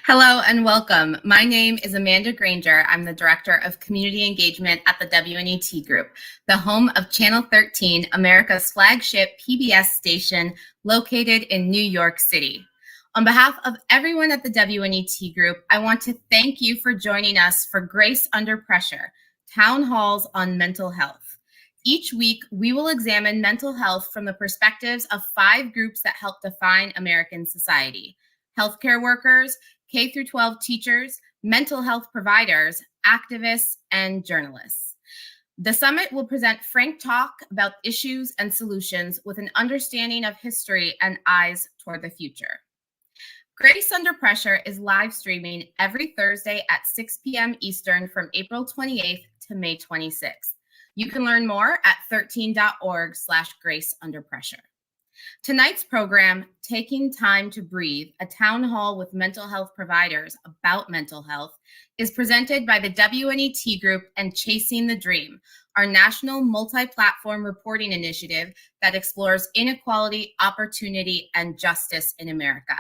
Hello and welcome. My name is Amanda Granger. I'm the Director of Community Engagement at the WNET Group, the home of Channel 13, America's flagship PBS station located in New York City. On behalf of everyone at the WNET Group, I want to thank you for joining us for Grace Under Pressure, Town Halls on Mental Health. Each week, we will examine mental health from the perspectives of 5 groups that help define American society: healthcare workers, K-12 teachers, mental health providers, activists, and journalists. The summit will present frank talk about issues and solutions with an understanding of history and eyes toward the future. Grace Under Pressure is live streaming every Thursday at 6 p.m. Eastern from April 28th to May 26th. You can learn more at 13.org/graceunderpressure. Tonight's program, Taking Time to Breathe, a town hall with mental health providers about mental health, is presented by the WNET Group and Chasing the Dream, our national multi-platform reporting initiative that explores inequality, opportunity, and justice in America.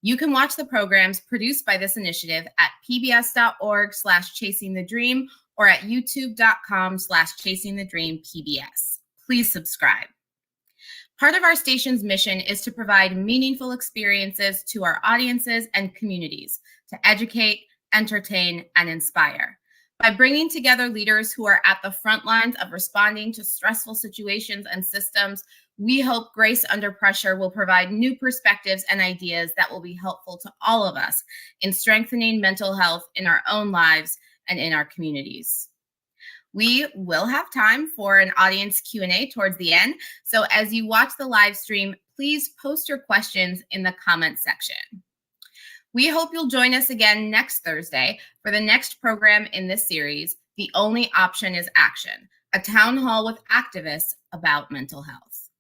You can watch the programs produced by this initiative at pbs.org/chasingthedream or at youtube.com/chasingthedreampbs. Please subscribe. Part of our station's mission is to provide meaningful experiences to our audiences and communities to educate, entertain, and inspire. By bringing together leaders who are at the front lines of responding to stressful situations and systems, we hope Grace Under Pressure will provide new perspectives and ideas that will be helpful to all of us in strengthening mental health in our own lives and in our communities. We will have time for an audience Q&A towards the end. So as you watch the live stream, please post your questions in the comment section. We hope you'll join us again next Thursday for the next program in this series, The Only Option is Action, a town hall with activists about mental health.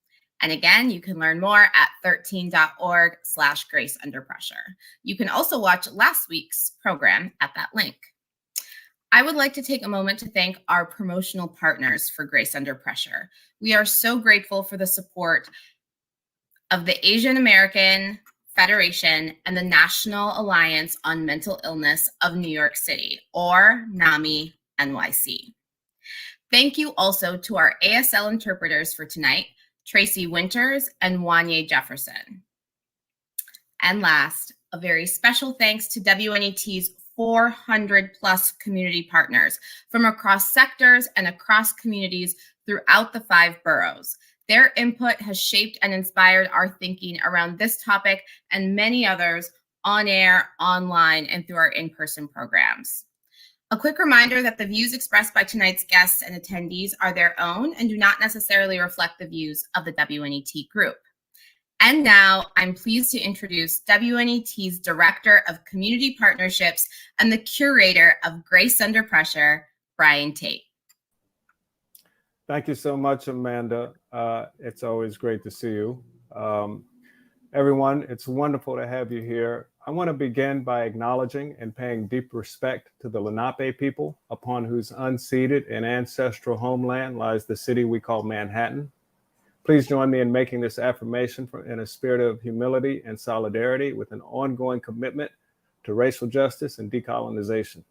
And again, you can learn more at 13.org/graceunderpressure. You can also watch last week's program at that link. I would like to take a moment to thank our promotional partners for Grace Under Pressure. We are so grateful for the support of the Asian American Federation and the National Alliance on Mental Illness of New York City, or NAMI NYC. Thank you also to our ASL interpreters for tonight, Tracy Winters and Wanye Jefferson. And last, a very special thanks to WNET's 400 plus community partners from across sectors and across communities throughout the 5 boroughs. Their input has shaped and inspired our thinking around this topic and many others on air, online, and through our in-person programs. A quick reminder that the views expressed by tonight's guests and attendees are their own and do not necessarily reflect the views of the WNET Group. And now I'm pleased to introduce WNET's Director of Community Partnerships and the Curator of Grace Under Pressure, Brian Tate. Thank you so much, Amanda. It's always great to see you. Everyone, it's wonderful to have you here. I want to begin by acknowledging and paying deep respect to the Lenape people, upon whose unceded and ancestral homeland lies the city we call Manhattan. Please join me in making this affirmation in a spirit of humility and solidarity with an ongoing commitment to racial justice and decolonization.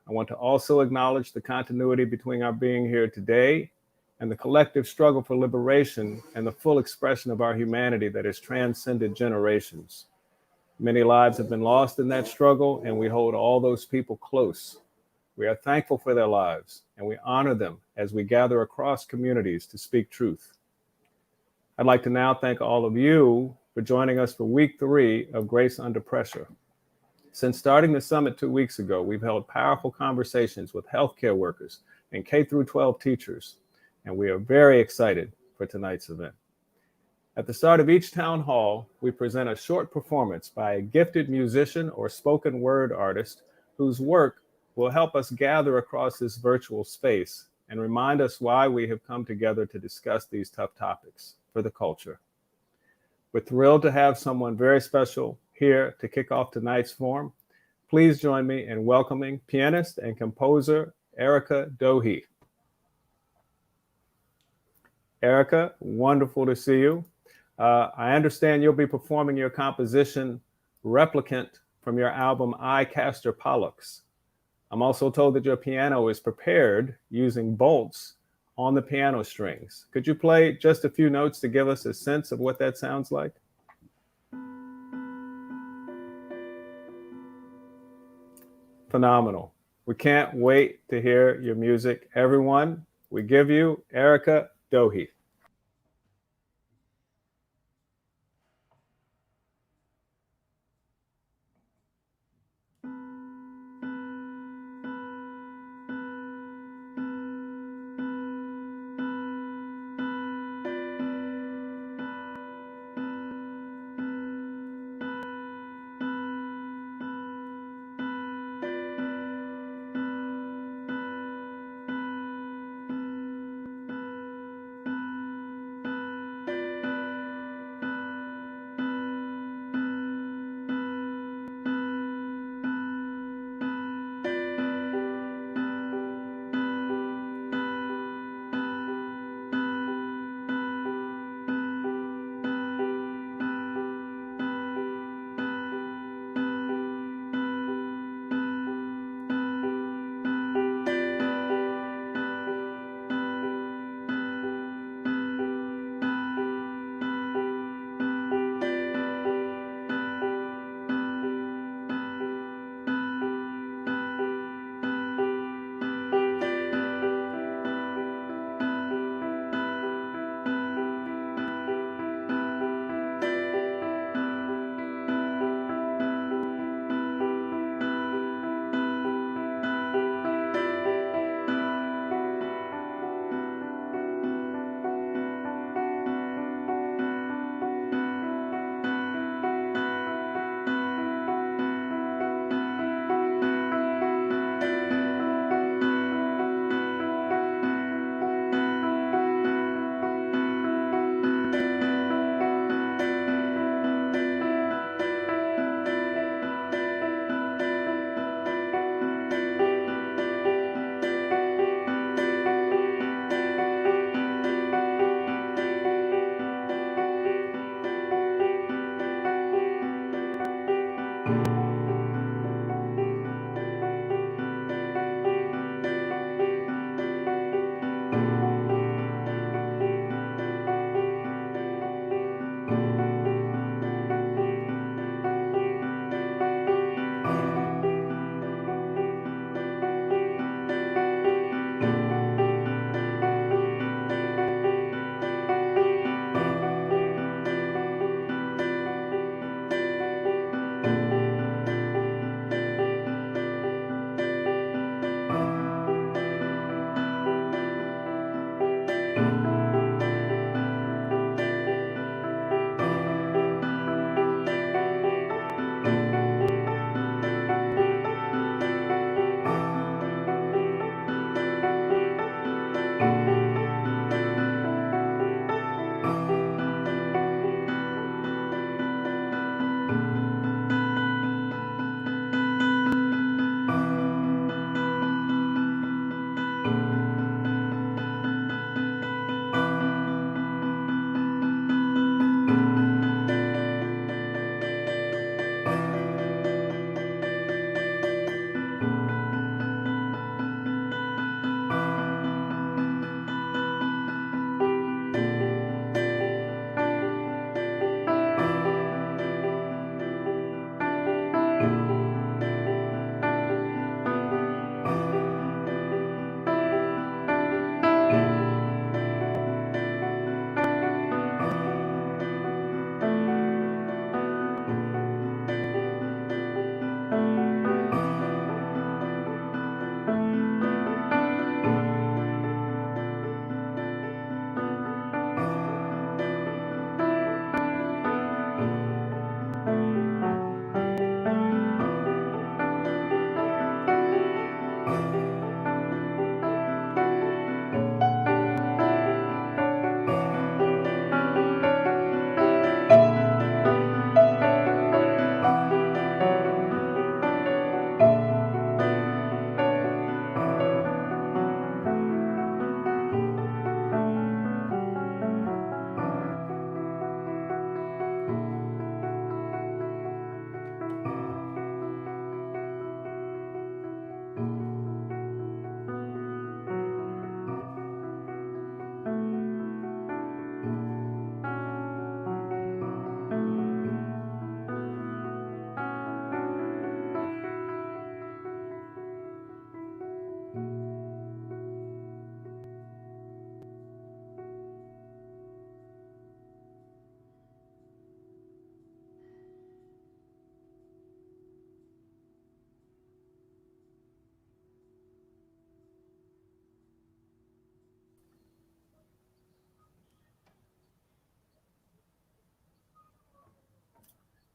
I want to also acknowledge the continuity between our being here today and the collective struggle for liberation and the full expression of our humanity that has transcended generations. Many lives have been lost in that struggle, and we hold all those people close. We are thankful for their lives, and we honor them as we gather across communities to speak truth. I'd like to now thank all of you for joining us for week 3 of Grace Under Pressure. Since starting the summit 2 weeks ago, we've held powerful conversations with healthcare workers and K-12 teachers, and we are very excited for tonight's event. At the start of each town hall, we present a short performance by a gifted musician or spoken word artist whose work will help us gather across this virtual space and remind us why we have come together to discuss these tough topics for the culture. We're thrilled to have someone very special here to kick off tonight's forum. Please join me in welcoming pianist and composer Erica Dohe. Erica, wonderful to see you. I understand you'll be performing your composition, Replicant, from your album I, Castor Pollux. I'm also told that your piano is prepared using bolts on the piano strings. Could you play just a few notes to give us a sense of what that sounds like? Phenomenal. We can't wait to hear your music. Everyone, we give you Erica Dohe.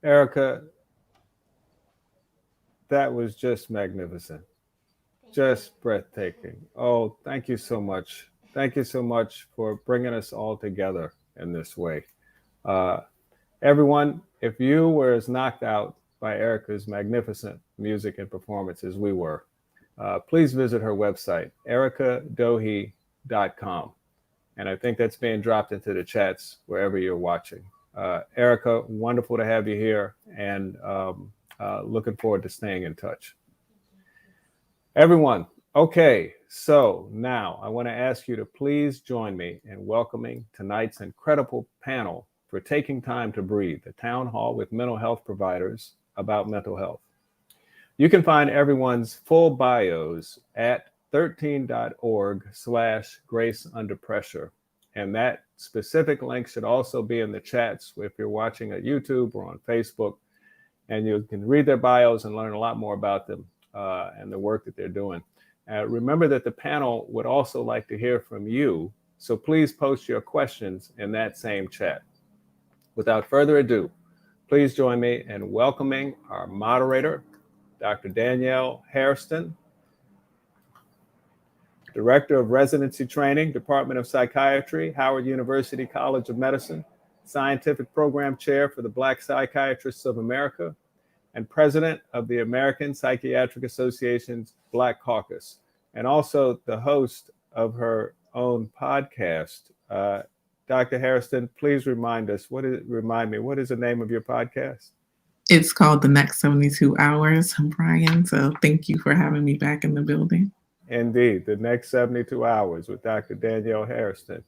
Erica, that was just magnificent, just breathtaking. Oh, thank you so much. Thank you so much for bringing us all together in this way. Uh, Everyone, if you were as knocked out by Erica's magnificent music and performance as we were, please visit her website, ericadohe.com. And I think that's being dropped into the chats wherever you're watching. Erica, wonderful to have you here, and looking forward to staying in touch. Everyone, okay, so now I want to ask you to please join me in welcoming tonight's incredible panel for Taking Time to Breathe, a town hall with mental health providers about mental health. You can find everyone's full bios at 13.org/Grace Under Pressure. And that specific link should also be in the chats if you're watching at YouTube or on Facebook. And you can read their bios and learn a lot more about them and the work that they're doing. Remember that the panel would also like to hear from you. So please post your questions in that same chat. Without further ado, please join me in welcoming our moderator, Dr. Danielle Hairston, Director of Residency Training, Department of Psychiatry, Howard University College of Medicine, Scientific Program Chair for the Black Psychiatrists of America, and President of the American Psychiatric Association's Black Caucus, and also the host of her own podcast. Dr. Hairston, please remind me, what is the name of your podcast? It's called The Next 72 Hours, Brian. So thank you for having me back in the building. Indeed, The Next 72 Hours with Dr. Danielle Hairston.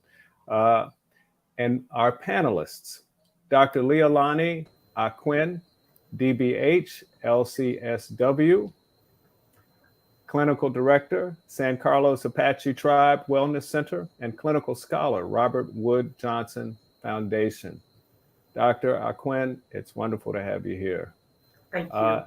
And our panelists, Dr. Leilani Aquin, DBH, LCSW, Clinical Director, San Carlos Apache Tribe Wellness Center, and Clinical Scholar, Robert Wood Johnson Foundation. Dr. Aquin, it's wonderful to have you here. Thank you.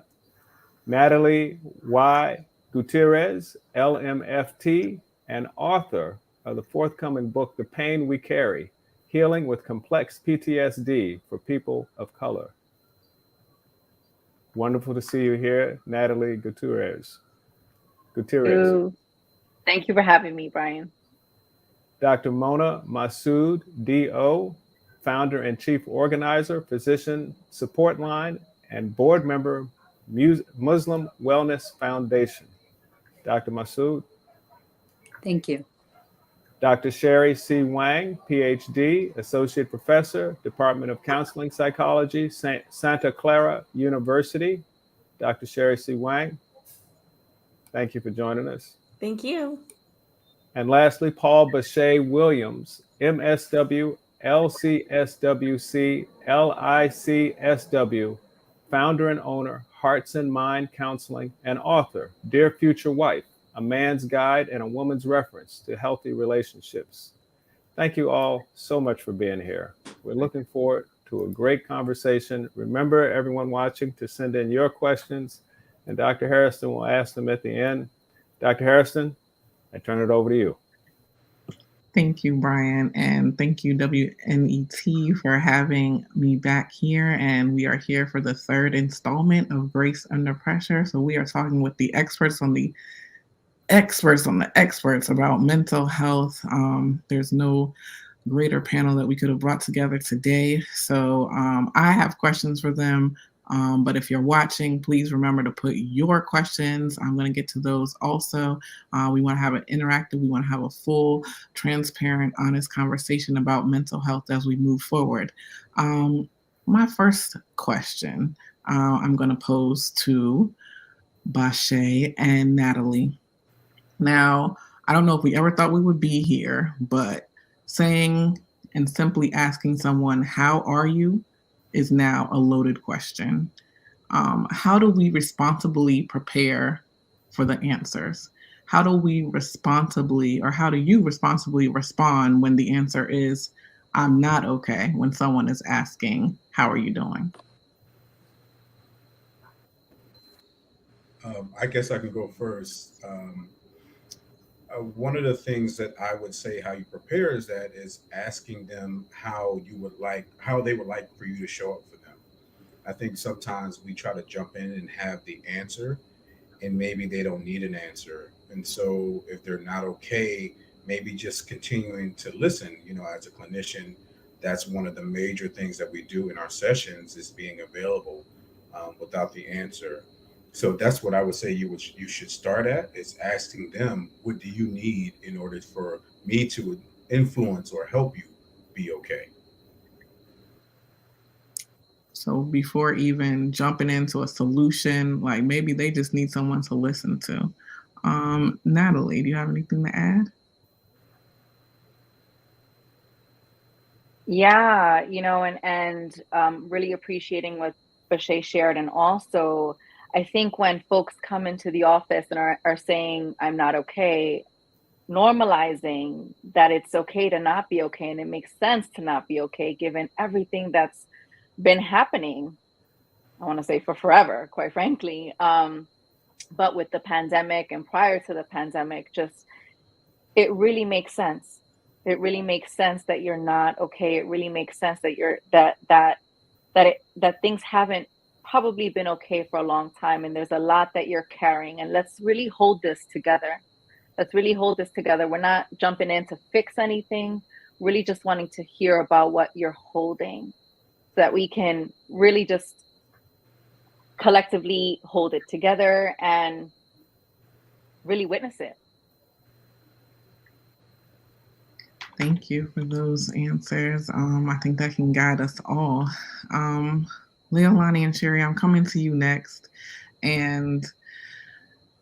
Natalie Y. Gutierrez, LMFT, and author of the forthcoming book, The Pain We Carry, Healing with Complex PTSD for People of Color. Wonderful to see you here, Natalie Gutierrez. Thank you for having me, Brian. Dr. Mona Massoud, DO, founder and chief organizer, Physician Support Line, and board member, Muslim Wellness Foundation. Dr. Massoud. Thank you. Dr. Sherry C. Wang, PhD, Associate Professor, Department of Counseling Psychology, Santa Clara University. Dr. Sherry C. Wang, thank you for joining us. Thank you. And lastly, Paul Bashea Williams, MSW, LCSWC, LICSW, founder and owner, Hearts and Mind Counseling, and author, Dear Future Wife, A Man's Guide and a Woman's Reference to Healthy Relationships. Thank you all so much for being here. We're looking forward to a great conversation. Remember, everyone watching, to send in your questions, and Dr. Hairston will ask them at the end. Dr. Hairston, I turn it over to you. Thank you, Brian, and thank you, WNET, for having me back here. And we are here for the third installment of Grace Under Pressure. So we are talking with the experts on the experts about mental health. There's no greater panel that we could have brought together today. So I have questions for them. But if you're watching, please remember to put your questions. I'm going to get to those also. We want to have an interactive, we want to have a full, transparent, honest conversation about mental health as we move forward. My first question I'm going to pose to Bashea and Natalie. Now, I don't know if we ever thought we would be here, but saying and simply asking someone, how are you, is now a loaded question. How do we responsibly prepare for the answers? How do you responsibly respond when the answer is, I'm not okay, when someone is asking, how are you doing? I guess I can go first. One of the things that I would say how you prepare is asking them how they would like for you to show up for them. I think sometimes we try to jump in and have the answer, and maybe they don't need an answer. And so if they're not okay, maybe just continuing to listen, as a clinician, that's one of the major things that we do in our sessions is being available without the answer. So that's what I would say you should start at is asking them, what do you need in order for me to influence or help you be okay? So before even jumping into a solution, like maybe they just need someone to listen to. Natalie, do you have anything to add? Yeah, and really appreciating what Bashay shared. And also, I think when folks come into the office and are saying, I'm not okay, normalizing that it's okay to not be okay. And it makes sense to not be okay, given everything that's been happening, I want to say for forever, quite frankly. But with the pandemic and prior to the pandemic, just it really makes sense. It really makes sense that you're not okay. It really makes sense that you're that things haven't probably been okay for a long time, and there's a lot that you're carrying. And let's really hold this together. Let's really hold this together. We're not jumping in to fix anything. Really, just wanting to hear about what you're holding, so that we can really just collectively hold it together and really witness it. Thank you for those answers. I think that can guide us all. Leilani and Sherry, I'm coming to you next. And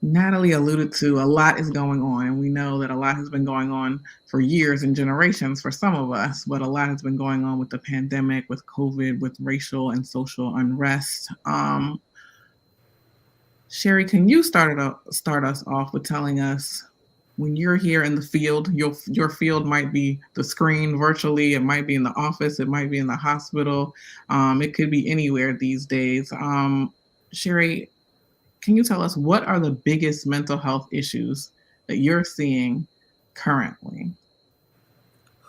Natalie alluded to a lot is going on, and we know that a lot has been going on for years and generations for some of us, but a lot has been going on with the pandemic, with COVID, with racial and social unrest. Sherry, can you start us off with telling us, when you're here in the field, your field might be the screen virtually, it might be in the office, it might be in the hospital, it could be anywhere these days. Sherry, can you tell us what are the biggest mental health issues that you're seeing currently?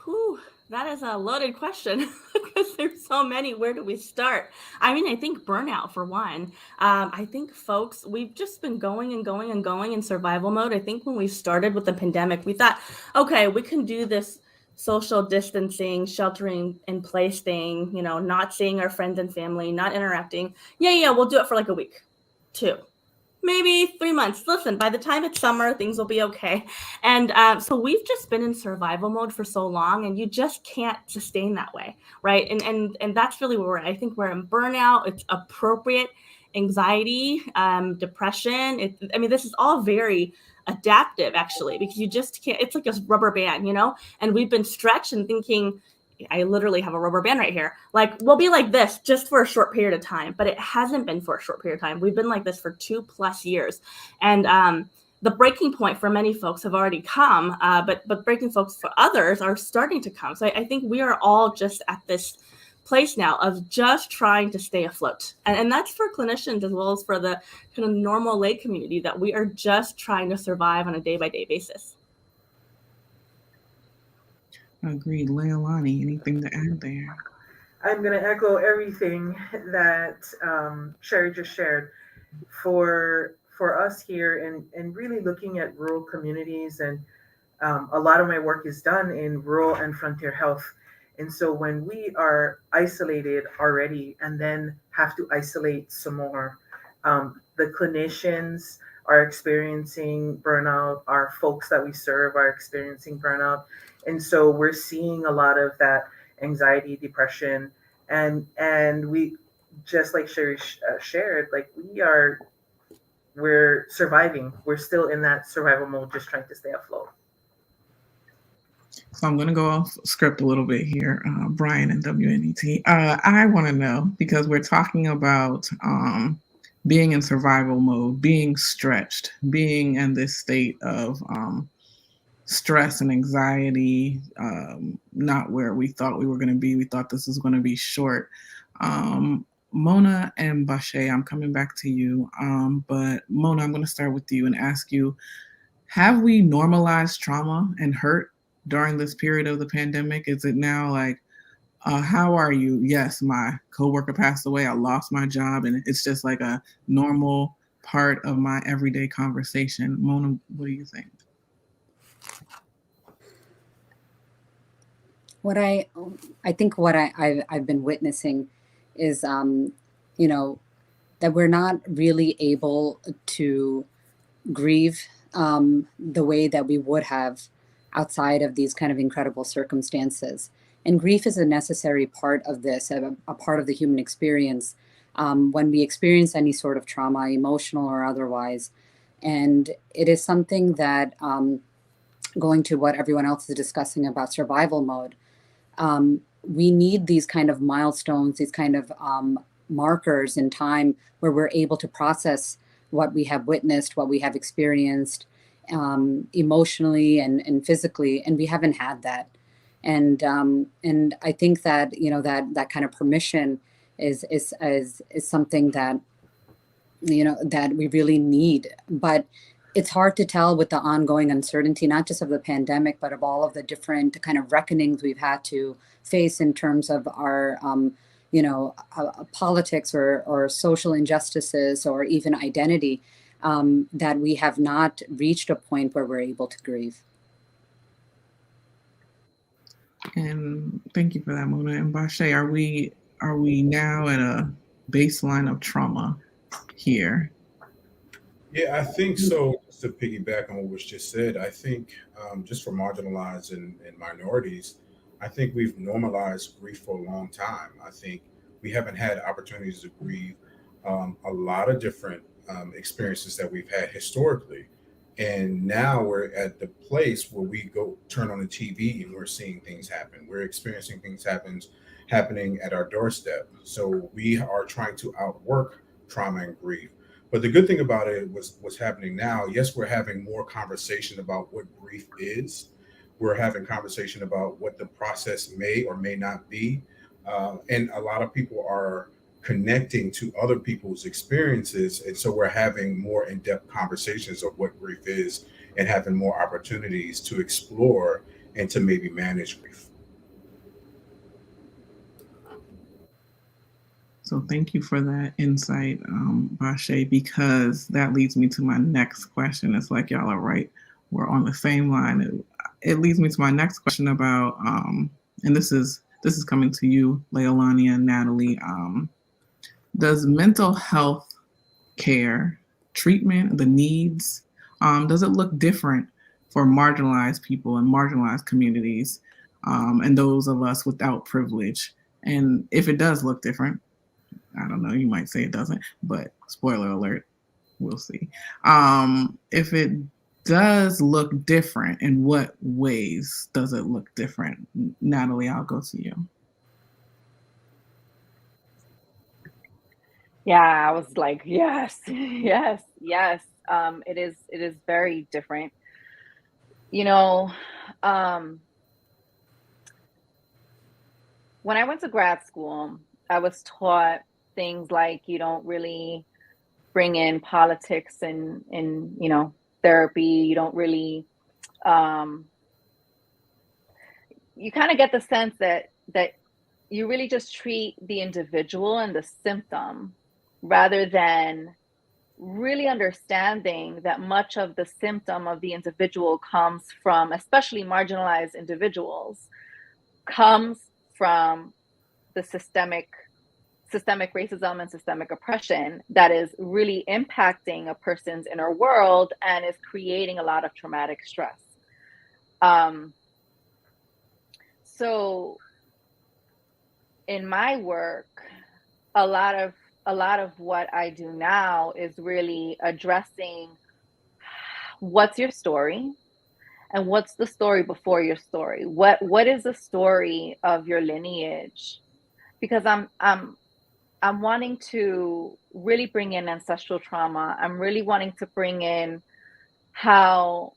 Whew, that is a loaded question because there's so many. Where do we start? I mean, I think burnout for one. I think folks, we've just been going and going and going in survival mode. I think when we started with the pandemic, we thought, okay, we can do this social distancing, sheltering in place thing, not seeing our friends and family, not interacting. Yeah, we'll do it for like a week, 2, maybe 3 months. Listen, by the time it's summer, things will be okay. And so we've just been in survival mode for so long, and you just can't sustain that way, right? And that's really where we're at. I think we're in burnout. It's appropriate anxiety, depression. This is all very adaptive, actually, because you just can't. It's like a rubber band, And we've been stretched and thinking, I literally have a rubber band right here. Like, we'll be like this just for a short period of time, but it hasn't been for a short period of time. We've been like this for 2+ years. And the breaking point for many folks have already come, but breaking folks for others are starting to come. So I think we are all just at this place now of just trying to stay afloat. And that's for clinicians as well as for the kind of normal lay community, that we are just trying to survive on a day-by-day basis. Agreed. Leilani, anything to add there? I'm going to echo everything that Sherry just shared. For us here and really looking at rural communities, and a lot of my work is done in rural and frontier health. And so when we are isolated already and then have to isolate some more, the clinicians are experiencing burnout, our folks that we serve are experiencing burnout. And so we're seeing a lot of that anxiety, depression, and we, just like Sherry shared, like we're surviving. We're still in that survival mode, just trying to stay afloat. So I'm going to go off script a little bit here, Brian and WNET. I want to know, because we're talking about being in survival mode, being stretched, being in this state of stress and anxiety, not where we thought we were going to be. We thought this was going to be short. Mona and Bashay, I'm coming back to you. But Mona, I'm going to start with you and ask you, have we normalized trauma and hurt during this period of the pandemic? Is it now like, how are you? Yes, my coworker passed away. I lost my job, and it's just like a normal part of my everyday conversation. Mona, what do you think? What I think what I've been witnessing is, you know, that we're not really able to grieve the way that we would have outside of these kind of incredible circumstances. And grief is a necessary part of this, a part of the human experience when we experience any sort of trauma, emotional or otherwise. And it is something that, going to what everyone else is discussing about survival mode, we need these kind of milestones, these kind of markers in time where we're able to process what we have witnessed, what we have experienced emotionally and physically, and we haven't had that. And I think that that kind of permission is something that that we really need. But it's hard to tell with the ongoing uncertainty, not just of the pandemic, but of all of the different kind of reckonings we've had to face in terms of our, politics or social injustices or even identity, that we have not reached a point where we're able to grieve. And thank you for that, Mona. And Bashe, are we now at a baseline of trauma here? Yeah, I think so. Just to piggyback on what was just said, I think just for marginalized and minorities, I think we've normalized grief for a long time. I think we haven't had opportunities to grieve a lot of different experiences that we've had historically. And now we're at the place where we go turn on the TV and we're seeing things happen. We're experiencing things happening at our doorstep. So we are trying to outwork trauma and grief. But the good thing about it was what's happening now. Yes, we're having more conversation about what grief is. We're having conversation about what the process may or may not be. And a lot of people are connecting to other people's experiences. And so we're having more in-depth conversations of what grief is and having more opportunities to explore and to maybe manage grief. So thank you for that insight, Bashe, because that leads me to my next question. It's like y'all are right. We're on the same line. It leads me to my next question about, and this is coming to you, Leilani and Natalie. Does mental health care, treatment, the needs, does it look different for marginalized people and marginalized communities and those of us without privilege? And if it does look different, I don't know, you might say it doesn't, but spoiler alert, we'll see. If it does look different, in what ways does it look different? Natalie, I'll go to you. Yeah, I was like, yes, yes, yes. It is very different. When I went to grad school, I was taught things like you don't really bring in politics in therapy. You don't really you kind of get the sense that you really just treat the individual and the symptom rather than really understanding that much of the symptom of the individual comes from, especially marginalized individuals, comes from the systemic racism and systemic oppression that is really impacting a person's inner world and is creating a lot of traumatic stress. So in my work, a lot of what I do now is really addressing what's your story and what's the story before your story. What is the story of your lineage? Because I'm wanting to really bring in ancestral trauma. I'm really wanting to bring in how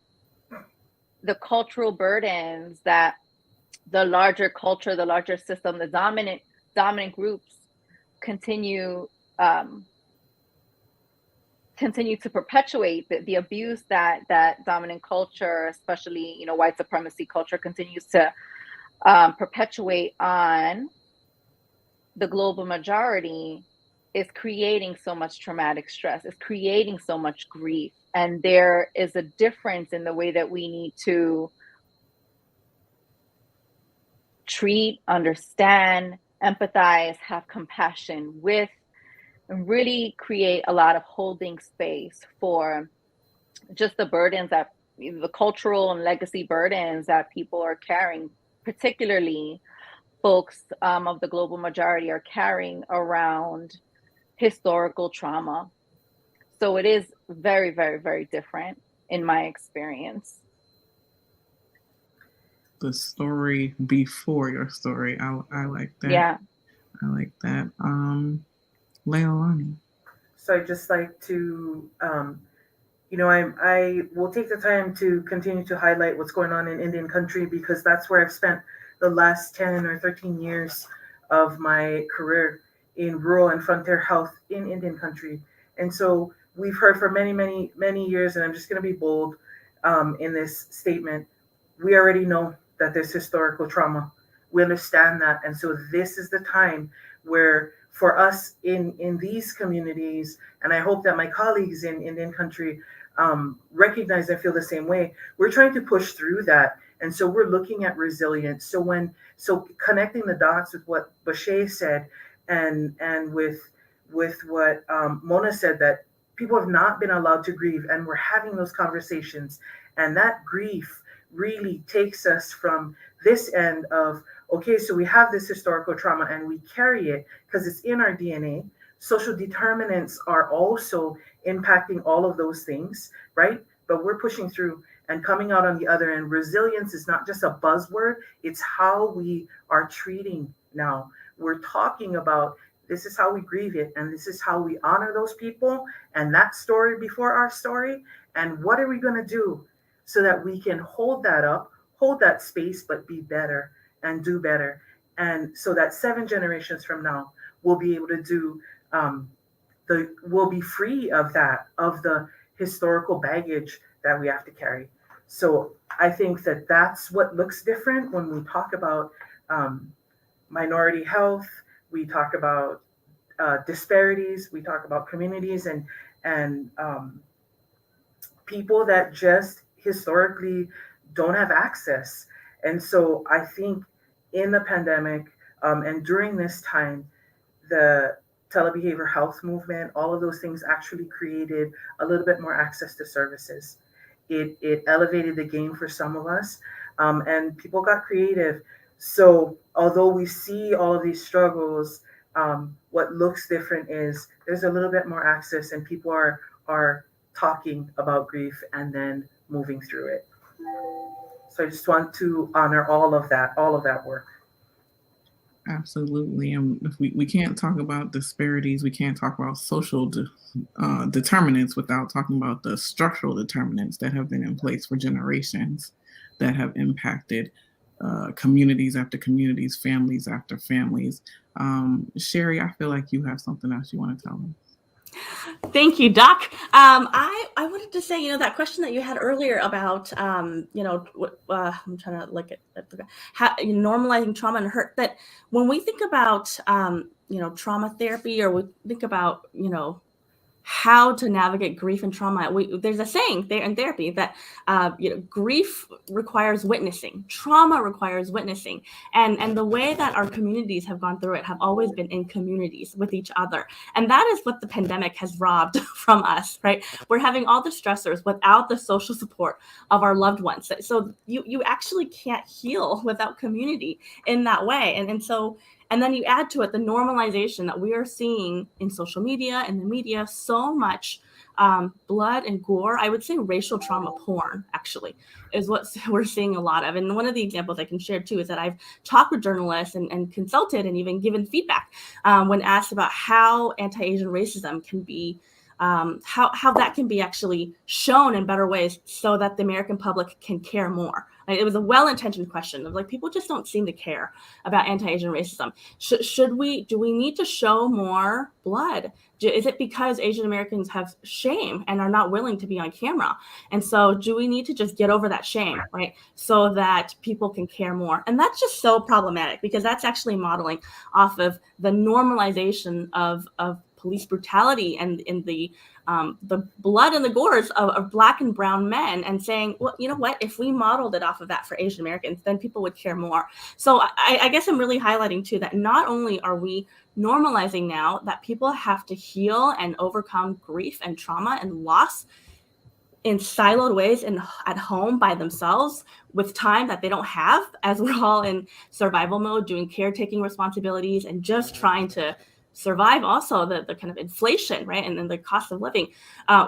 the cultural burdens that the larger culture, the larger system, the dominant groups continue to perpetuate the abuse that dominant culture, especially white supremacy culture, continues to perpetuate on the global majority is creating so much traumatic stress, is creating so much grief. And there is a difference in the way that we need to treat, understand, empathize, have compassion with, and really create a lot of holding space for just the burdens that the cultural and legacy burdens that people are carrying, particularly folks of the global majority are carrying around historical trauma. So it is very, very, very different in my experience. The story before your story. I like that. Yeah. I like that. Leilani. So I'd just like to, I will take the time to continue to highlight what's going on in Indian country, because that's where I've spent the last 10 or 13 years of my career in rural and frontier health in Indian country. And so we've heard for many, many, many years, and I'm just going to be bold in this statement. We already know that there's historical trauma. We understand that. And so this is the time where for us in these communities, and I hope that my colleagues in Indian country recognize and feel the same way, we're trying to push through that. And so we're looking at resilience. So connecting the dots with what Bashay said and with what Mona said, that people have not been allowed to grieve, and we're having those conversations. And that grief really takes us from this end of, okay, so we have this historical trauma and we carry it because it's in our DNA. Social determinants are also impacting all of those things, right? But we're pushing through and coming out on the other end. Resilience is not just a buzzword, it's how we are treating now. We're talking about this is how we grieve it, and this is how we honor those people and that story before our story. And what are we going to do so that we can hold that up, hold that space, but be better and do better? And so that 7 generations from now, we'll be able to do, we'll be free of that, of the historical baggage that we have to carry. So I think that that's what looks different when we talk about minority health. We talk about disparities. We talk about communities and people that just historically don't have access. And so I think in the pandemic and during this time, the telebehavioral health movement, all of those things actually created a little bit more access to services. It elevated the game for some of us, and people got creative. So although we see all of these struggles, what looks different is there's a little bit more access, and people are talking about grief and then moving through it. So I just want to honor all of that work. Absolutely. And if we can't talk about disparities, we can't talk about social determinants without talking about the structural determinants that have been in place for generations that have impacted communities after communities, families after families. Sherry, I feel like you have something else you want to tell me. Thank you, Doc. I wanted to say, that question that you had earlier about, I'm trying to look at how normalizing trauma and hurt, that when we think about, trauma therapy, or we think about, how to navigate grief and trauma, there's a saying there in therapy that grief requires witnessing, trauma requires witnessing, and the way that our communities have gone through it have always been in communities with each other, and that is what the pandemic has robbed from us. Right, we're having all the stressors without the social support of our loved ones, so you actually can't heal without community in that way, and then you add to it the normalization that we are seeing in social media and the media, so much blood and gore. I would say racial trauma porn, actually, is what we're seeing a lot of. And one of the examples I can share, too, is that I've talked with journalists and consulted and even given feedback when asked about how anti-Asian racism can be, how that can be actually shown in better ways so that the American public can care more Like, it was a well-intentioned question of like, people just don't seem to care about anti-Asian racism. Do we need to show more blood? Is it because Asian Americans have shame and are not willing to be on camera? And so do we need to just get over that shame, right? So that people can care more. And that's just so problematic, because that's actually modeling off of the normalization of police brutality and in the blood and the gores of Black and brown men, and saying, well, you know what, if we modeled it off of that for Asian Americans, then people would care more. So I guess I'm really highlighting too that not only are we normalizing now that people have to heal and overcome grief and trauma and loss in siloed ways and at home by themselves with time that they don't have, as we're all in survival mode, doing caretaking responsibilities and just trying to survive also the kind of inflation, right? And then the cost of living.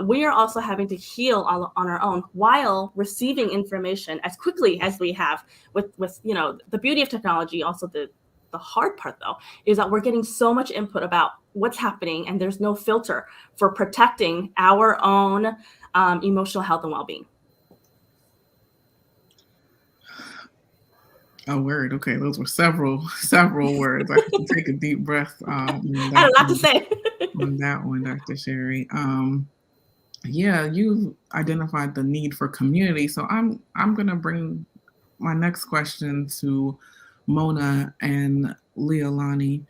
We are also having to heal on our own while receiving information as quickly as we have with the beauty of technology. Also the hard part though, is that we're getting so much input about what's happening, and there's no filter for protecting our own emotional health and well-being. A word. Okay, those were several words. I have to take a deep breath. I had a lot to say on that one, Dr. Sherry. Yeah, you identified the need for community. So I'm gonna bring my next question to Mona and Leilani.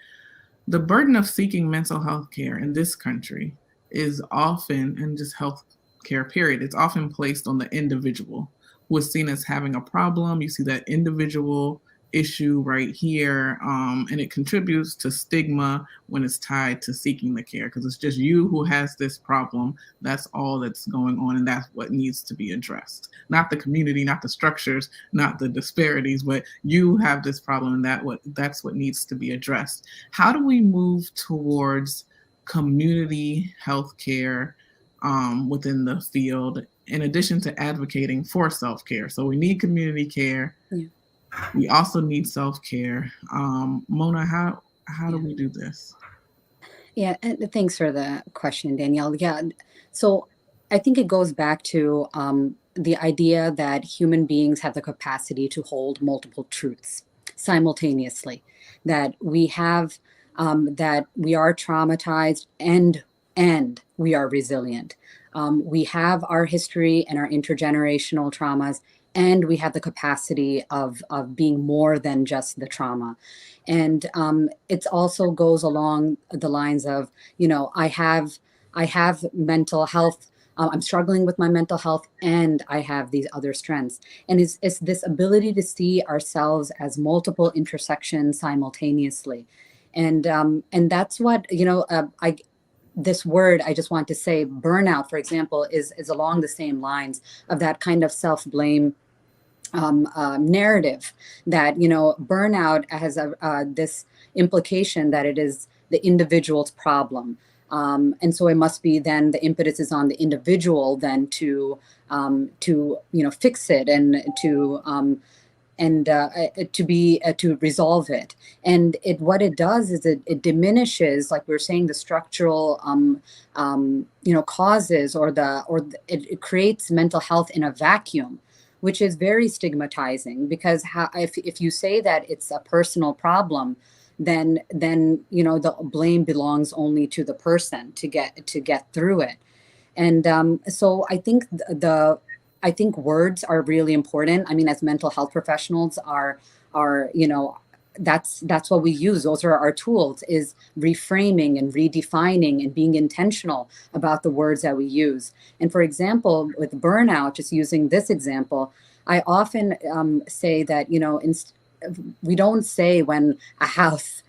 The burden of seeking mental health care in this country is often, and just health care period, it's often placed on the individual who is seen as having a problem. You see that individual issue right here, and it contributes to stigma when it's tied to seeking the care, because it's just you who has this problem. That's all that's going on, and that's what needs to be addressed. Not the community, not the structures, not the disparities, but you have this problem, and that's what needs to be addressed. How do we move towards community health care within the field, in addition to advocating for self-care? So we need community care. Yeah. We also need self-care. Mona, how do we do this? Yeah, and thanks for the question, Danielle. Yeah, so I think it goes back to the idea that human beings have the capacity to hold multiple truths simultaneously, that we have, that we are traumatized and we are resilient. We have our history and our intergenerational traumas, and we have the capacity of being more than just the trauma. And it also goes along the lines of, I have mental health. I'm struggling with my mental health, and I have these other strengths. And it's this ability to see ourselves as multiple intersections simultaneously. And that's what, this word, I just want to say, burnout, for example, is along the same lines of that kind of self-blame narrative, that, burnout has this implication that it is the individual's problem. And so it must be then the impetus is on the individual then to fix it and to resolve it. And what it does is it diminishes, like we were saying, the structural causes, or it creates mental health in a vacuum, which is very stigmatizing, because if you say that it's a personal problem, then the blame belongs only to the person to get through it. And so I think words are really important. I mean, as mental health professionals that's what we use. Those are our tools, is reframing and redefining and being intentional about the words that we use. And for example, with burnout, just using this example, I often say that, we don't say when a house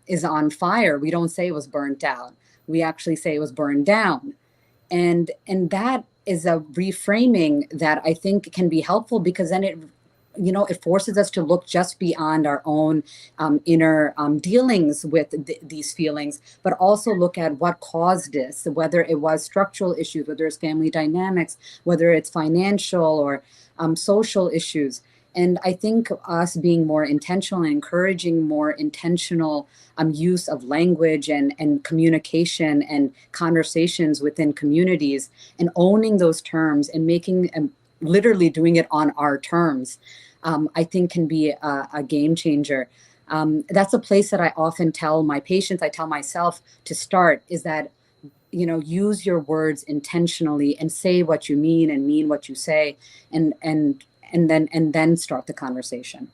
is on fire, we don't say it was burnt out. We actually say it was burned down. And that is a reframing that I think can be helpful, because then it forces us to look just beyond our own inner dealings with these feelings, but also look at what caused this, whether it was structural issues, whether it's family dynamics, whether it's financial or social issues. And I think us being more intentional and encouraging more intentional use of language and communication and conversations within communities, and owning those terms and making literally doing it on our terms, I think can be a game changer. That's a place that I often tell my patients, I tell myself to start, is that, use your words intentionally and say what you mean and mean what you say, and then start the conversation.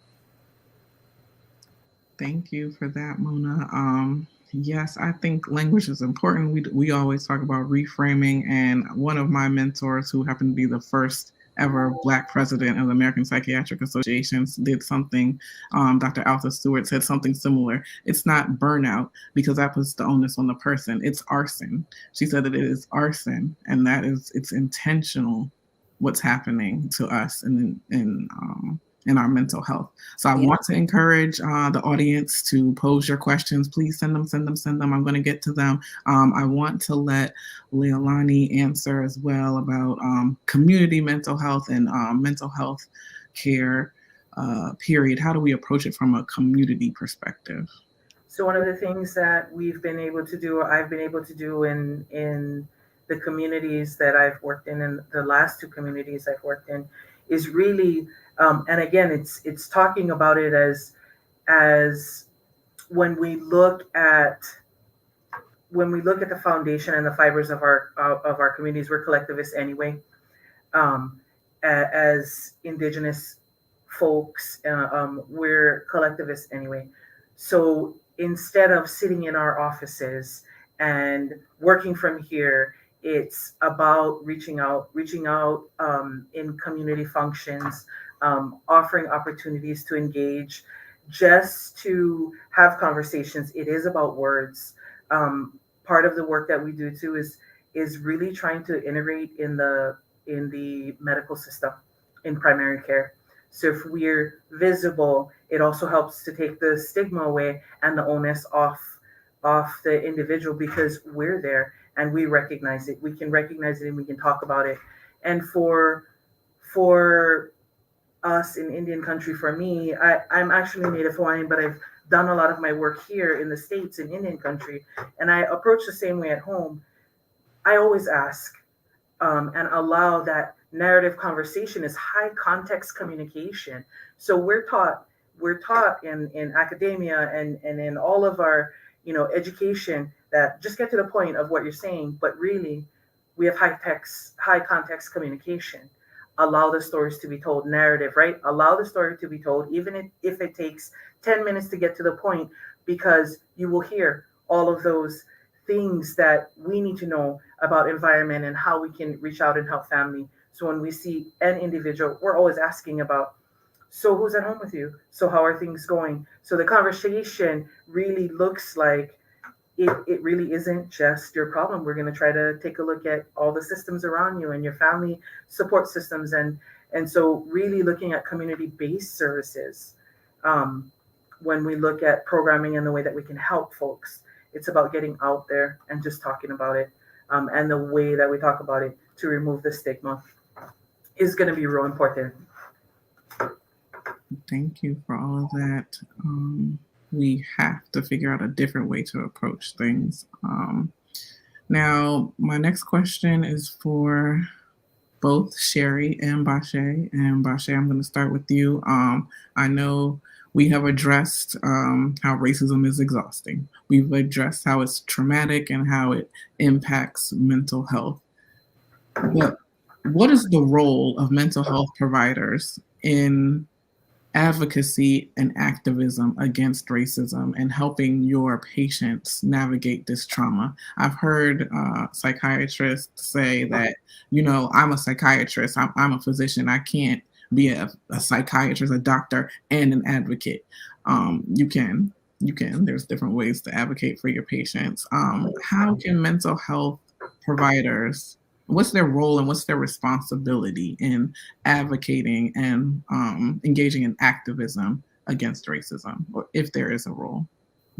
Thank you for that, Mona. Yes, I think language is important. We always talk about reframing, and one of my mentors, who happened to be the first ever Black president of the American Psychiatric Association, did something. Dr. Alpha Stewart said something similar. It's not burnout, because that puts the onus on the person. It's arson. She said that it is arson, and that it's intentional what's happening to us in our mental health. So I want to encourage the audience to pose your questions. Please send them. I'm going to get to them. I want to let Leilani answer as well about community mental health and mental health care, period. How do we approach it from a community perspective? So one of the things that I've been able to do in the communities that I've worked in the last 2 communities I've worked in, is really, and again, it's talking about it as when we look at the foundation and the fibers of our communities. We're collectivists anyway, as Indigenous folks, we're collectivists anyway. So instead of sitting in our offices and working from here, it's about reaching out in community functions, offering opportunities to engage, just to have conversations. It is about words. Part of the work that we do too is really trying to integrate in the medical system, in primary care. So if we're visible, it also helps to take the stigma away and the onus off the individual, because we're there and we recognize it. We can recognize it and we can talk about it. And for us in Indian country, for me, I'm actually Native Hawaiian, but I've done a lot of my work here in the States in Indian country, and I approach the same way at home. I always ask and allow that narrative conversation is high context communication. So we're taught in academia and in all of our education that just get to the point of what you're saying, but really we have high context communication. Allow the stories to be told, narrative, right? Allow the story to be told, even if it takes 10 minutes to get to the point, because you will hear all of those things that we need to know about environment and how we can reach out and help family. So when we see an individual, we're always asking about, so who's at home with you? So how are things going? So the conversation really looks like it really isn't just your problem. We're going to try to take a look at all the systems around you and your family support systems. And so really looking at community-based services, when we look at programming and the way that we can help folks, it's about getting out there and just talking about it. And the way that we talk about it to remove the stigma is going to be real important. Thank you for all of that. We have to figure out a different way to approach things. Now, my next question is for both Sherry and Bashe. And Bashe, I'm going to start with you. I know we have addressed how racism is exhausting. We've addressed how it's traumatic and how it impacts mental health. But what is the role of mental health providers in advocacy and activism against racism and helping your patients navigate this trauma? I've heard psychiatrists say that, I'm a psychiatrist, I'm a physician, I can't be a psychiatrist, a doctor, and an advocate. You can, there's different ways to advocate for your patients. How can mental health providers, what's their role and what's their responsibility in advocating and engaging in activism against racism, or if there is a role?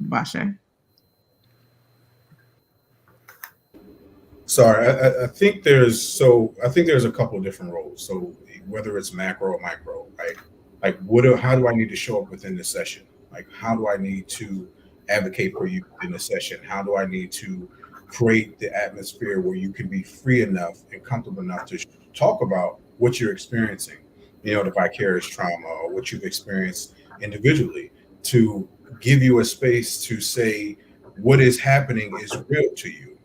Bashe? Sorry, I think there's a couple of different roles. So whether it's macro or micro, right? Like how do I need to show up within the session? Like how do I need to advocate for you in the session? How do I need to create the atmosphere where you can be free enough and comfortable enough to talk about what you're experiencing, the vicarious trauma or what you've experienced individually, to give you a space to say what is happening is real to you.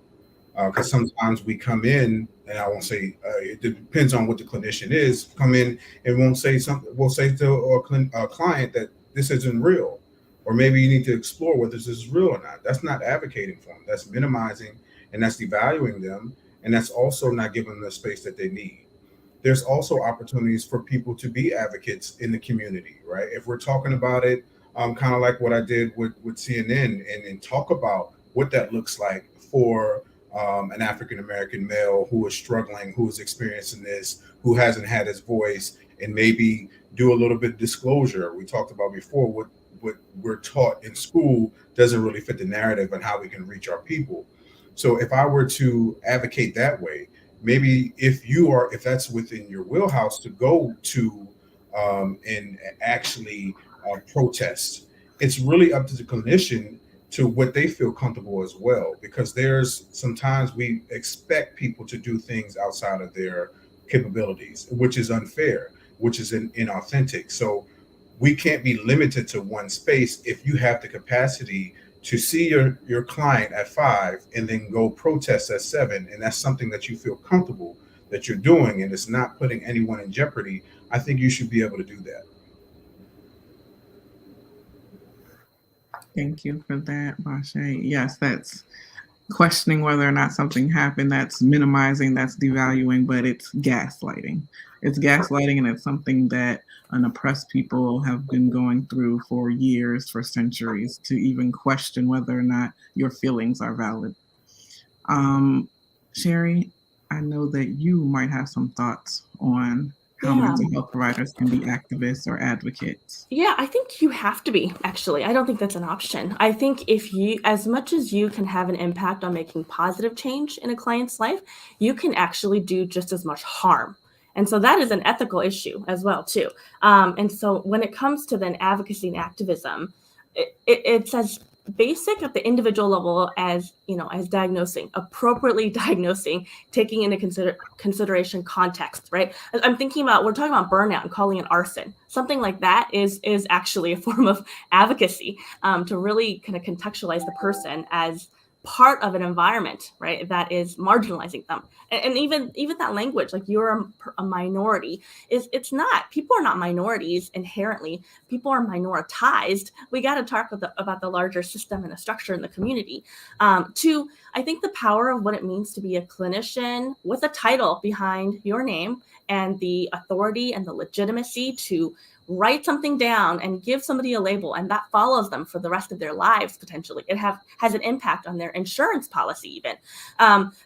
Because sometimes we come in, and I won't say it depends on what the clinician is. Come in and won't say something. We'll say to a client that this isn't real, or maybe you need to explore whether this is real or not. That's not advocating for them. That's minimizing, and that's devaluing them, and that's also not giving them the space that they need. There's also opportunities for people to be advocates in the community, right? If we're talking about it, kind of like what I did with CNN, and talk about what that looks like for an African-American male who is struggling, who is experiencing this, who hasn't had his voice, and maybe do a little bit of disclosure. We talked about before what we're taught in school doesn't really fit the narrative and how we can reach our people. So if I were to advocate that way, maybe if that's within your wheelhouse to go to and actually protest, it's really up to the clinician to what they feel comfortable as well, because there's sometimes we expect people to do things outside of their capabilities, which is unfair, which is inauthentic. So we can't be limited to one space. If you have the capacity to see your client at 5 and then go protest at 7, and that's something that you feel comfortable that you're doing and it's not putting anyone in jeopardy, I think you should be able to do that. Thank you for that, Bashe. Yes, that's questioning whether or not something happened. That's minimizing, that's devaluing, but it's gaslighting. It's gaslighting, and it's something that oppressed people have been going through for years, for centuries, to even question whether or not your feelings are valid. Sherry, I know that you might have some thoughts on how mental health providers can be activists or advocates. Yeah, I think you have to be, actually. I don't think that's an option. I think if you, as much as you can have an impact on making positive change in a client's life, you can actually do just as much harm. And so that is an ethical issue as well, too. And so when it comes to then advocacy and activism, it's as basic at the individual level as, as appropriately diagnosing, taking into consideration context, right? I'm thinking about, we're talking about burnout and calling it arson. Something like that is actually a form of advocacy, to really kind of contextualize the person as part of an environment, right, that is marginalizing them. And even that language, like you're a minority, it's not. People are not minorities inherently. People are minoritized. We got to talk about the larger system and the structure in the community. I think the power of what it means to be a clinician with a title behind your name and the authority and the legitimacy to write something down and give somebody a label, and that follows them for the rest of their lives, potentially. It has an impact on their insurance policy, even.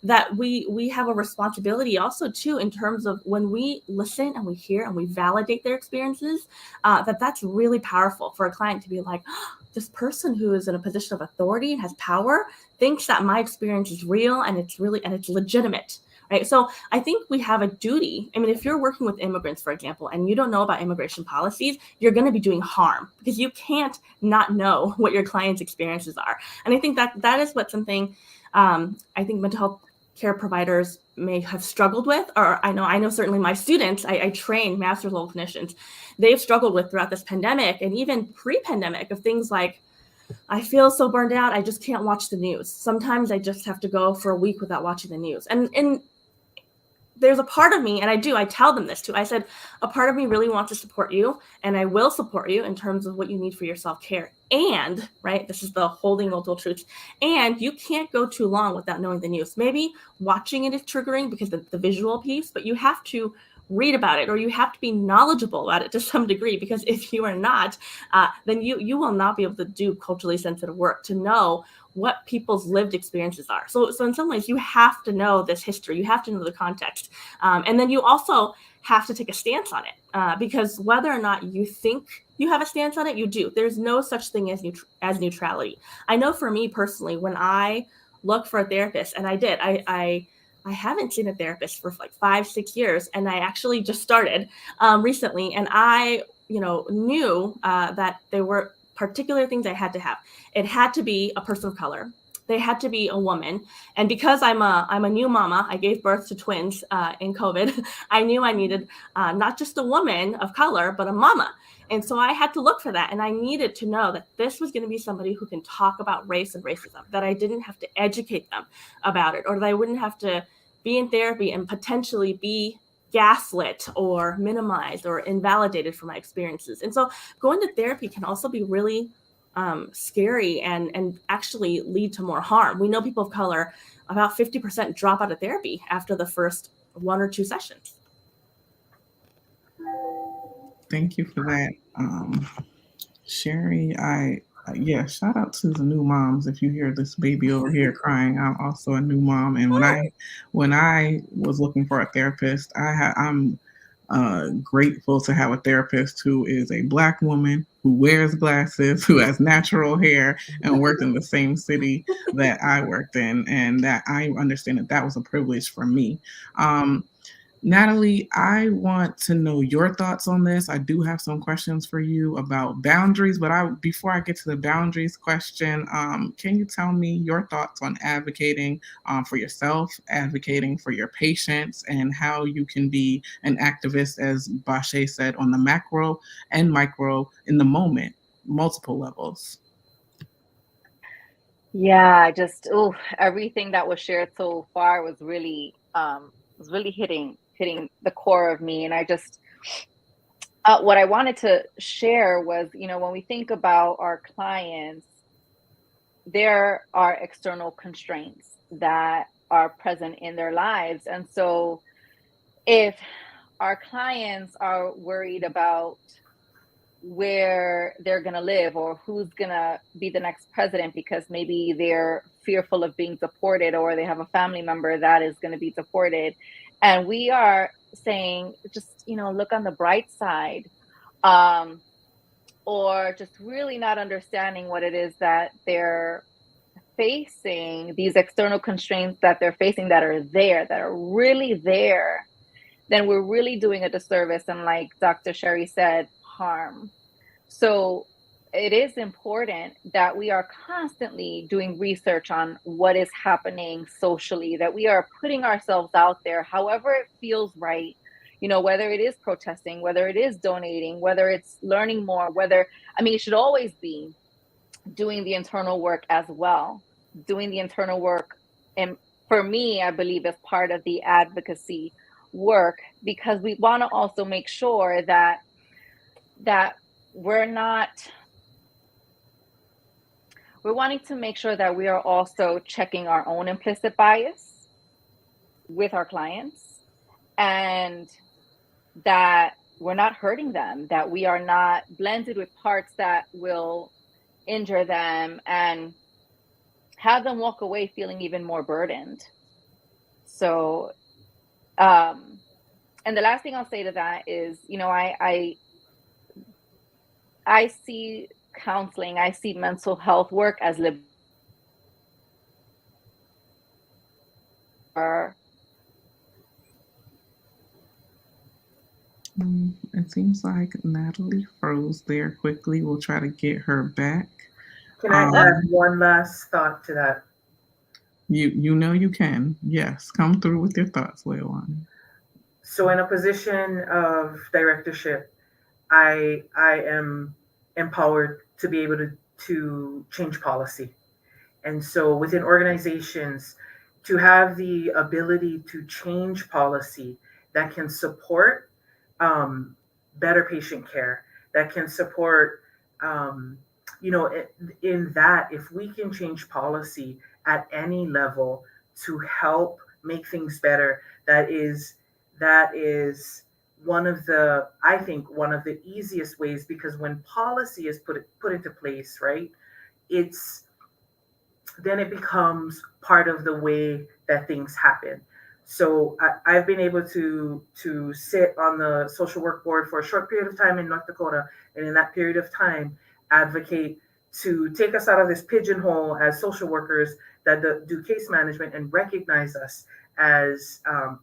That we have a responsibility also, too, in terms of when we listen and we hear and we validate their experiences, that's really powerful for a client to be like, oh, this person who is in a position of authority and has power thinks that my experience is real and it's legitimate. Right. So I think we have a duty. I mean, if you're working with immigrants, for example, and you don't know about immigration policies, you're going to be doing harm because you can't not know what your client's experiences are. And I think that is what something I think mental health care providers may have struggled with, or I know certainly my students, I train master's level clinicians, they've struggled with throughout this pandemic and even pre-pandemic, of things like, I feel so burned out, I just can't watch the news. Sometimes I just have to go for a week without watching the news. And there's a part of me, and I tell them this too. I said, a part of me really wants to support you, and I will support you in terms of what you need for your self-care. And, right, this is the holding multiple truths. And you can't go too long without knowing the news. Maybe watching it is triggering because of the visual piece, but you have to read about it, or you have to be knowledgeable about it to some degree, because if you are not, then you will not be able to do culturally sensitive work to know what people's lived experiences are. So in some ways, you have to know this history. You have to know the context. And then you also have to take a stance on it, because whether or not you think you have a stance on it, you do. There's no such thing as neutrality. I know for me personally, when I look for a therapist, and I did, I haven't seen a therapist for like 5-6 years, and I actually just started recently, and I knew that there were particular things I had to have. It had to be a person of color. they had to be a woman. And because I'm a new mama, I gave birth to twins in COVID. I knew I needed not just a woman of color, but a mama. And so I had to look for that. And I needed to know that this was going to be somebody who can talk about race and racism, that I didn't have to educate them about it, or that I wouldn't have to be in therapy and potentially be gaslit or minimized or invalidated for my experiences. And so going to therapy can also be really scary and actually lead to more harm. We know people of color, about 50% drop out of therapy after the first 1 or 2 sessions. Thank you for that, Sherry. Yeah, shout out to the new moms. If you hear this baby over here crying, I'm also a new mom. And when I was looking for a therapist, I'm grateful to have a therapist who is a Black woman who wears glasses, who has natural hair, and worked in the same city that I worked in, and that I understand that was a privilege for me. Natalie, I want to know your thoughts on this. I do have some questions for you about boundaries, but before I get to the boundaries question, can you tell me your thoughts on advocating for yourself, advocating for your patients, and how you can be an activist, as Bashe said, on the macro and micro in the moment, multiple levels? Yeah, just everything that was shared so far was really hitting the core of me. And I just what I wanted to share was, when we think about our clients, there are external constraints that are present in their lives. And so if our clients are worried about where they're going to live or who's going to be the next president because maybe they're fearful of being deported or they have a family member that is going to be deported, and we are saying, just, look on the bright side, or just really not understanding what it is that they're facing, these external constraints that they're facing that are really there, then we're really doing a disservice and, like Dr. Sherry said, harm. So it is important that we are constantly doing research on what is happening socially, that we are putting ourselves out there however it feels right, whether it is protesting, whether it is donating, whether it's learning more, it should always be doing the internal work as well. Doing the internal work, and for me, I believe, is part of the advocacy work, because we want to also make sure that we're wanting to make sure that we are also checking our own implicit bias with our clients, and that we're not hurting them, that we are not blended with parts that will injure them and have them walk away feeling even more burdened. So, and the last thing I'll say to that is, I see counseling, I see mental health work as It seems like Natalie froze there quickly. We'll try to get her back. Can I add one last thought to that? You can. Yes, come through with your thoughts, Leilani. So in a position of directorship, I am empowered to be able to change policy. And so within organizations, to have the ability to change policy that can support better patient care, that can support, in that, if we can change policy at any level to help make things better, that is one of the easiest ways, because when policy is put into place, right, then it becomes part of the way that things happen. So I've been able to sit on the social work board for a short period of time in North Dakota, and in that period of time, advocate to take us out of this pigeonhole as social workers that do case management and recognize us as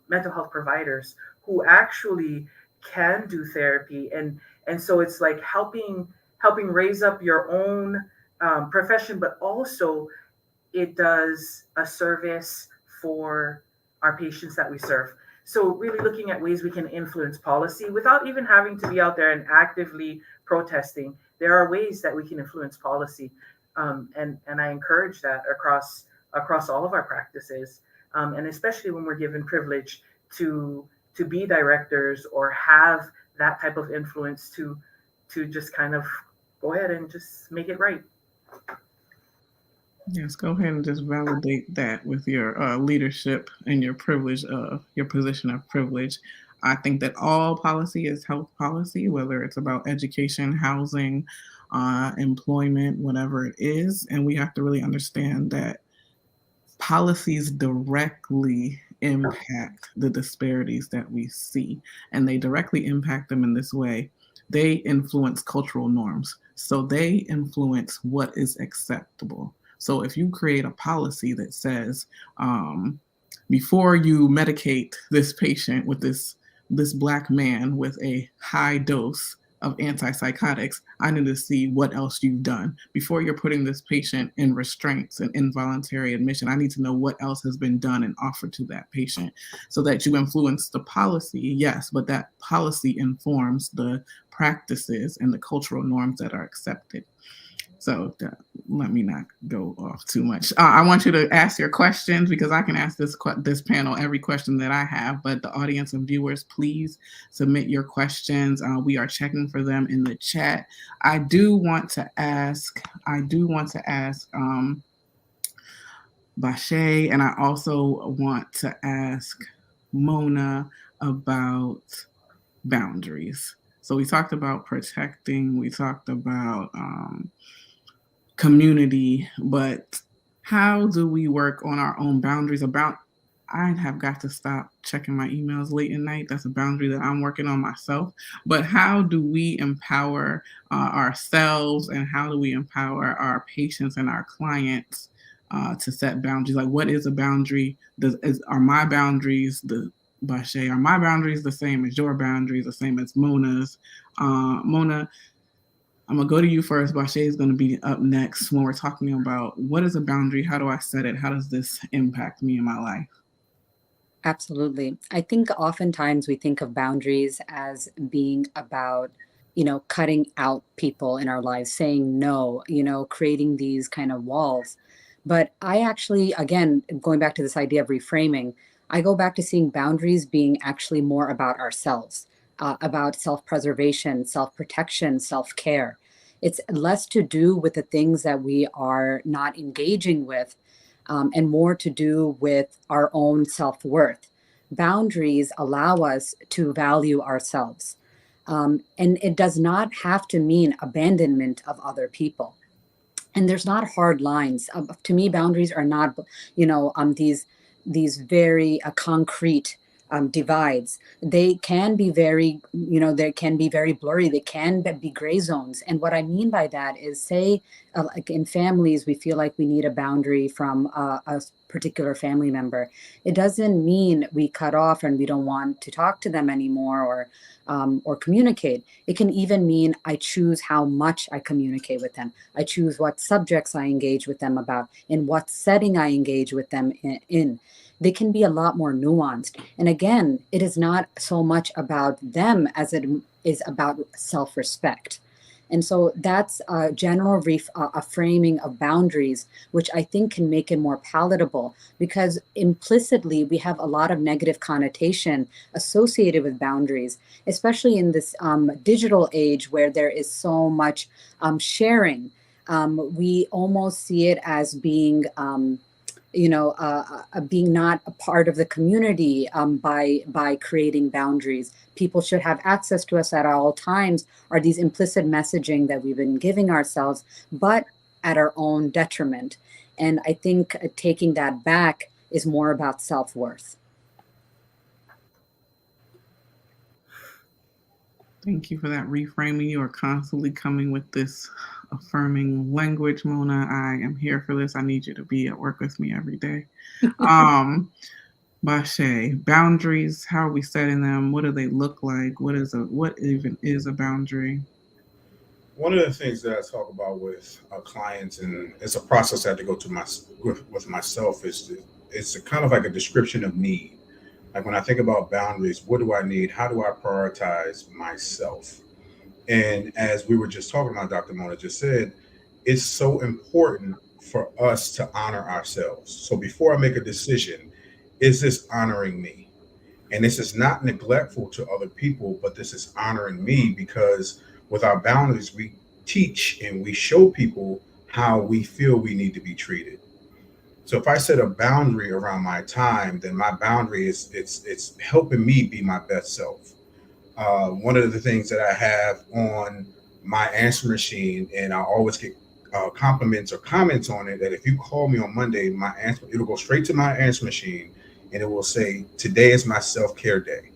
mental health providers who actually can do therapy. And so it's like helping raise up your own profession, but also it does a service for our patients that we serve. So really looking at ways we can influence policy without even having to be out there and actively protesting. There are ways that we can influence policy, and I encourage that across all of our practices, and especially when we're given privilege to be directors or have that type of influence to just kind of go ahead and just make it right. Yes, go ahead and just validate that with your leadership and your privilege, your position of privilege. I think that all policy is health policy, whether it's about education, housing, employment, whatever it is. And we have to really understand that policies directly impact the disparities that we see, and they directly impact them in this way. They influence cultural norms, so they influence what is acceptable. So if you create a policy that says, before you medicate this patient with this Black man with a high dose of antipsychotics, I need to see what else you've done. Before you're putting this patient in restraints and involuntary admission, I need to know what else has been done and offered to that patient, so that you influence the policy, yes, but that policy informs the practices and the cultural norms that are accepted. So let me not go off too much. I want you to ask your questions, because I can ask this panel every question that I have, but the audience and viewers, please submit your questions. We are checking for them in the chat. I do want to ask Bashe, and I also want to ask Mona about boundaries. So we talked about protecting, we talked about community, but how do we work on our own boundaries? I have got to stop checking my emails late at night. That's a boundary that I'm working on myself. But how do we empower ourselves, and how do we empower our patients and our clients to set boundaries? Like, what is a boundary? Are my boundaries the same as your boundaries, the same as Mona's? Mona, I'm going to go to you first. Bashe is going to be up next when we're talking about what is a boundary? How do I set it? How does this impact me in my life? Absolutely. I think oftentimes we think of boundaries as being about, cutting out people in our lives, saying no, creating these kind of walls. But I actually, again, going back to this idea of reframing, I go back to seeing boundaries being actually more about ourselves, about self-preservation, self-protection, self-care. It's less to do with the things that we are not engaging with, and more to do with our own self-worth. Boundaries allow us to value ourselves. And it does not have to mean abandonment of other people. And there's not hard lines. To me, boundaries are not, these very concrete divides. They can be very, they can be very blurry. They can be gray zones. And what I mean by that is, say, like in families, we feel like we need a boundary from a particular family member. It doesn't mean we cut off and we don't want to talk to them anymore or communicate. It can even mean I choose how much I communicate with them. I choose what subjects I engage with them about, in what setting I engage with them in. They can be a lot more nuanced. And again, it is not so much about them as it is about self-respect. And so that's a general a framing of boundaries, which I think can make it more palatable, because implicitly we have a lot of negative connotation associated with boundaries, especially in this digital age where there is so much sharing. We almost see it as being being not a part of the community by creating boundaries. People should have access to us at all times, are these implicit messaging that we've been giving ourselves, but at our own detriment. And I think taking that back is more about self-worth. Thank you for that reframing. You are constantly coming with this affirming language, Mona. I am here for this. I need you to be at work with me every day. Bashe, boundaries, how are we setting them? What do they look like? What even is a boundary? One of the things that I talk about with clients, and it's a process I have to go to with myself, is it's a kind of like a description of need. Like when I think about boundaries, what do I need? How do I prioritize myself? And as we were just talking about, Dr. Mona just said, it's so important for us to honor ourselves. So before I make a decision, is this honoring me? And this is not neglectful to other people, but this is honoring me because with our boundaries, we teach and we show people how we feel we need to be treated. So if I set a boundary around my time, then my boundary is it's helping me be my best self. One of the things that I have on my answer machine, and I always get compliments or comments on it, that if you call me on Monday, my answer it'll go straight to my answer machine, and it will say, "Today is my self care day."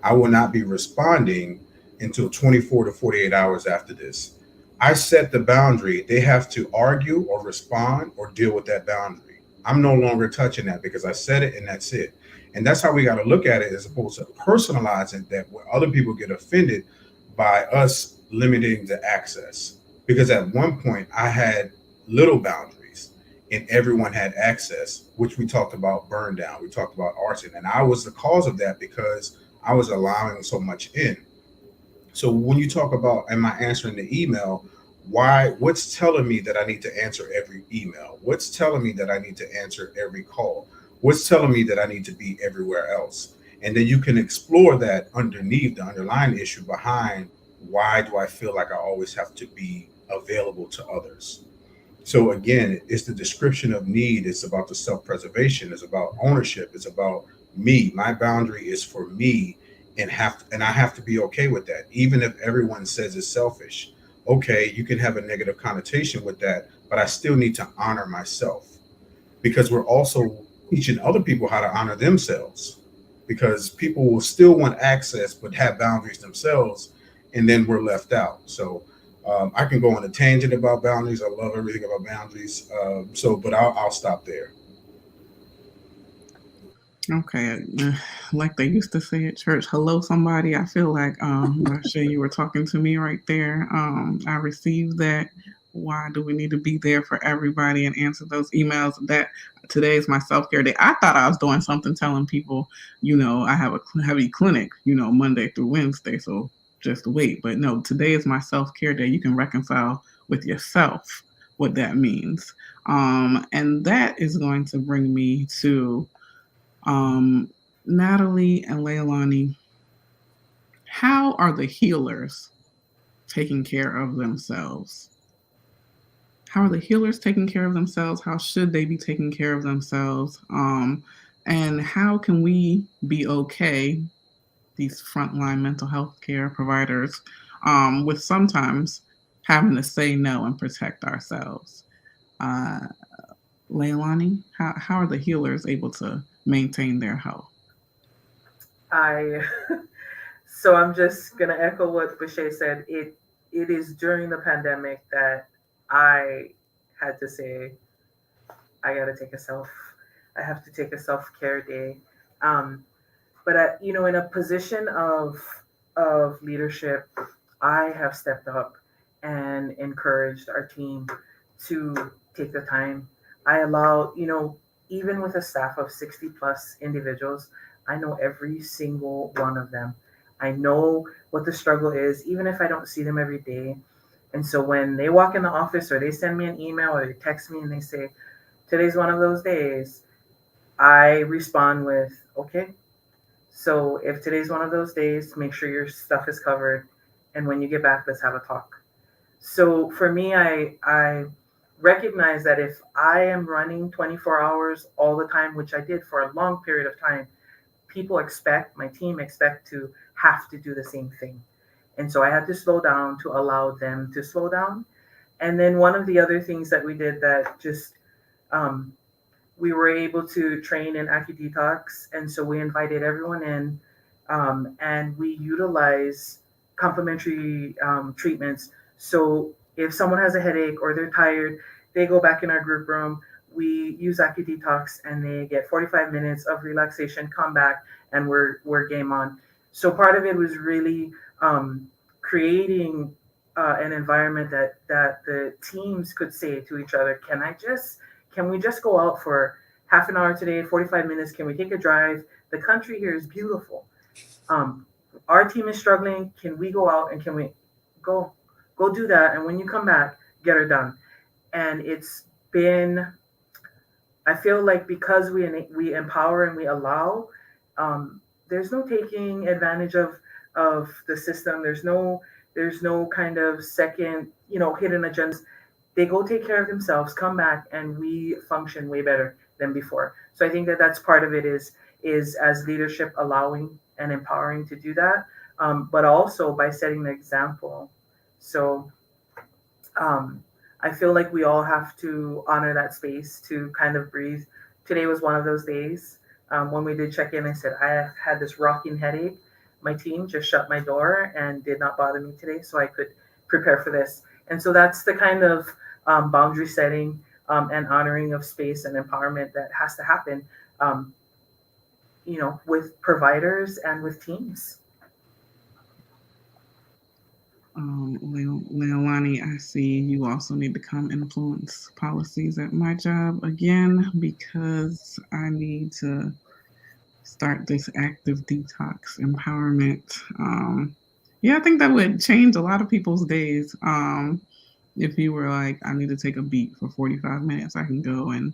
I will not be responding until 24 to 48 hours after this. I set the boundary. They have to argue or respond or deal with that boundary. I'm no longer touching that because I said it and that's it. And that's how we got to look at it, as opposed to personalizing that where other people get offended by us limiting the access. Because at one point I had little boundaries and everyone had access, which we talked about burn down, we talked about arson. And I was the cause of that because I was allowing so much in. So when you talk about am I answering the email, why what's telling me that I need to answer every email? What's telling me that I need to answer every call? What's telling me that I need to be everywhere else? And then you can explore that underneath the underlying issue behind why do I feel like I always have to be available to others? So again, it's the description of need. It's about the self-preservation. It's about ownership. It's about me. My boundary is for me, and I have to be okay with that, even if everyone says it's selfish. Okay, you can have a negative connotation with that, but I still need to honor myself because we're also teaching other people how to honor themselves. Because people will still want access but have boundaries themselves, and then we're left out. So I can go on a tangent about boundaries. I love everything about boundaries. But I'll stop there. Okay, like they used to say at church, hello somebody. I feel like Marcia, you were talking to me right there. I received that. Why do we need to be there for everybody and answer those emails? That today is my self-care day. I thought I was doing something telling people, I have a heavy clinic, Monday through Wednesday, so just wait. But no, today is my self-care day. You can reconcile with yourself what that means. And that is going to bring me to Natalie and Leilani, how are the healers taking care of themselves? How are the healers taking care of themselves? How should they be taking care of themselves? And how can we be okay, these frontline mental health care providers, with sometimes having to say no and protect ourselves? Leilani, how are the healers able to maintain their health? I so I'm just gonna echo what Boucher said. It is during the pandemic that I had to say I gotta take a self. I have to take a self care day. Um, but in a position of leadership, I have stepped up and encouraged our team to take the time. I allow, even with a staff of 60 plus individuals, I know every single one of them. I know what the struggle is, even if I don't see them every day. And so when they walk in the office or they send me an email or they text me and they say, today's one of those days, I respond with, okay, so if today's one of those days, make sure your stuff is covered. And when you get back, let's have a talk. So for me, I recognize that if I am running 24 hours all the time, which I did for a long period of time, my team expect to have to do the same thing. And so I had to slow down to allow them to slow down. And then one of the other things that we did that just um, we were able to train in AccuDetox, and so we invited everyone in, and we utilize complementary treatments. So if someone has a headache or they're tired, they go back in our group room. We use AccuDetox, and they get 45 minutes of relaxation. Come back, and we're game on. So part of it was really creating an environment that the teams could say to each other, can we just go out for half an hour today, 45 minutes? Can we take a drive? The country here is beautiful. Our team is struggling. Can we go out and can we go do that? And when you come back, get her done. And it's been, I feel like because we empower and we allow, there's no taking advantage of the system. There's no kind of second, hidden agendas. They go take care of themselves, come back, and we function way better than before. So I think that that's part of it is as leadership allowing and empowering to do that, but also by setting the example. So I feel like we all have to honor that space to kind of breathe. Today was one of those days. When we did check in, I said, I have had this rocking headache. My team just shut my door and did not bother me today so I could prepare for this. And so that's the kind of boundary setting and honoring of space and empowerment that has to happen, with providers and with teams. Leilani, I see you also need to come influence policies at my job again, because I need to start this active detox empowerment. I think that would change a lot of people's days. If you were like, I need to take a beat for 45 minutes, I can go and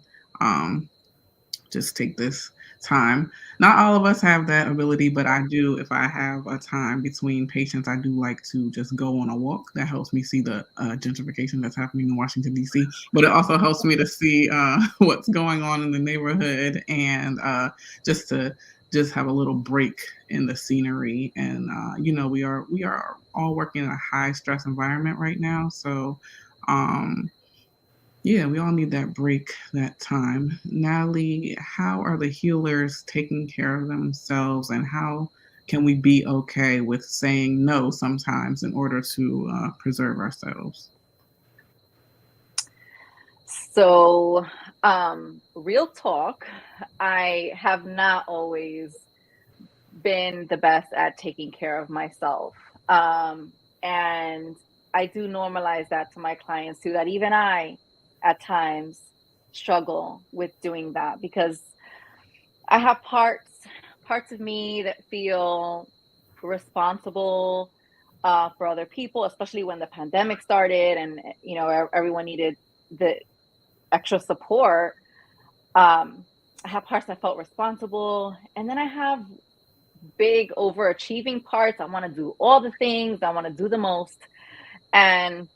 just take this time. Not all of us have that ability, but I do. If I have a time between patients, I do like to just go on a walk. That helps me see the gentrification that's happening in Washington, D.C., but it also helps me to see what's going on in the neighborhood, and just to have a little break in the scenery. And we are all working in a high stress environment right now, so we all need that break, that time. Natalie, how are the healers taking care of themselves, and how can we be okay with saying no sometimes in order to preserve ourselves? So, real talk, I have not always been the best at taking care of myself. And I do normalize that to my clients too, that even I, at times, struggle with doing that, because I have parts of me that feel responsible for other people, especially when the pandemic started and everyone needed the extra support. I have parts that felt responsible, and then I have big overachieving parts. I want to do all the things, I want to do the most, and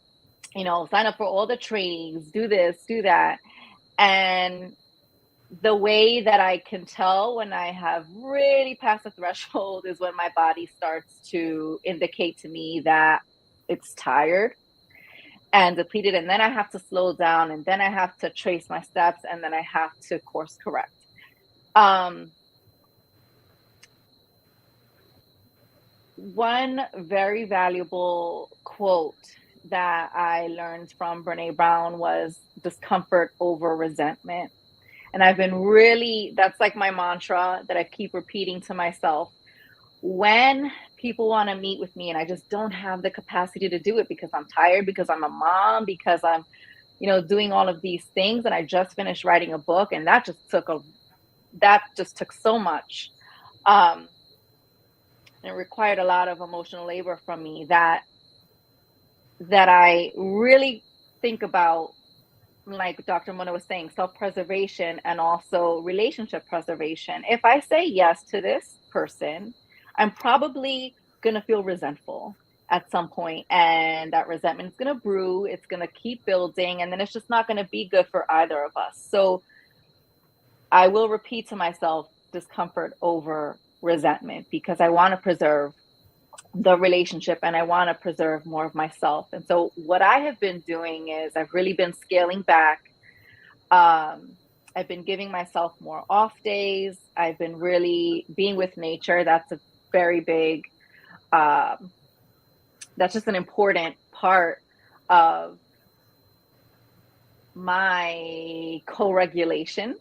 sign up for all the trainings, do this, do that. And the way that I can tell when I have really passed the threshold is when my body starts to indicate to me that it's tired and depleted. And then I have to slow down, and then I have to trace my steps, and then I have to course correct. One very valuable quote that I learned from Brené Brown was discomfort over resentment. And I've been that's like my mantra that I keep repeating to myself. When people want to meet with me and I just don't have the capacity to do it because I'm tired, because I'm a mom, because I'm, doing all of these things, and I just finished writing a book, and that just took so much. It required a lot of emotional labor from me that I really think about, like Dr. Mona was saying, self-preservation and also relationship preservation. If I say yes to this person, I'm probably going to feel resentful at some point, and that resentment is going to brew, it's going to keep building, and then it's just not going to be good for either of us. So I will repeat to myself, discomfort over resentment, because I want to preserve the relationship and I want to preserve more of myself. And so what I have been doing is I've really been scaling back. I've been giving myself more off days. I've been really being with nature. That's a very big, that's just an important part of my co-regulation,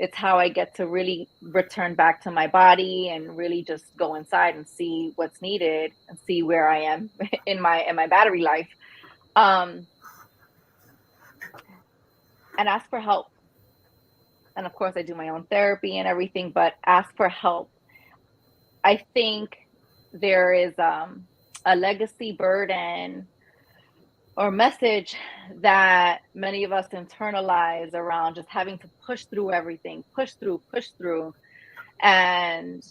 it's how I get to really return back to my body and really just go inside and see what's needed and see where I am in my battery life. And ask for help. And of course I do my own therapy and everything, but ask for help. I think there is a legacy burden or message that many of us internalize around just having to push through everything, push through. And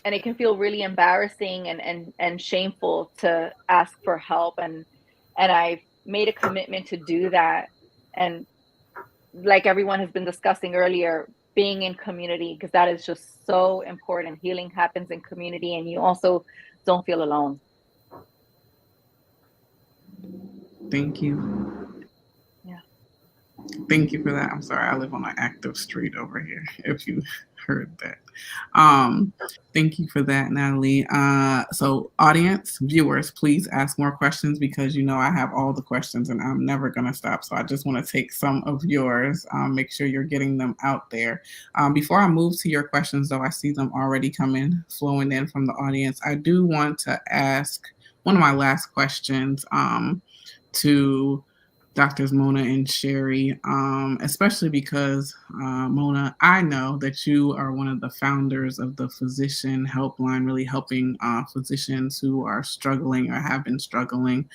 it can feel really embarrassing and shameful to ask for help. And I've made a commitment to do that. And like everyone has been discussing earlier, being in community, because that is just so important. Healing happens in community, and you also don't feel alone. Thank you. Yeah. Thank you for that. I'm sorry, I live on an active street over here, if you heard that. Thank you for that, Natalie. So audience, viewers, please ask more questions, because you know I have all the questions and I'm never gonna stop. So I just wanna take some of yours, make sure you're getting them out there. Before I move to your questions though, I see them already coming, flowing in from the audience. I do want to ask one of my last questions to Doctors Mona and Sherry, especially because, Mona, I know that you are one of the founders of the Physician Helpline, really helping physicians who are struggling or have been struggling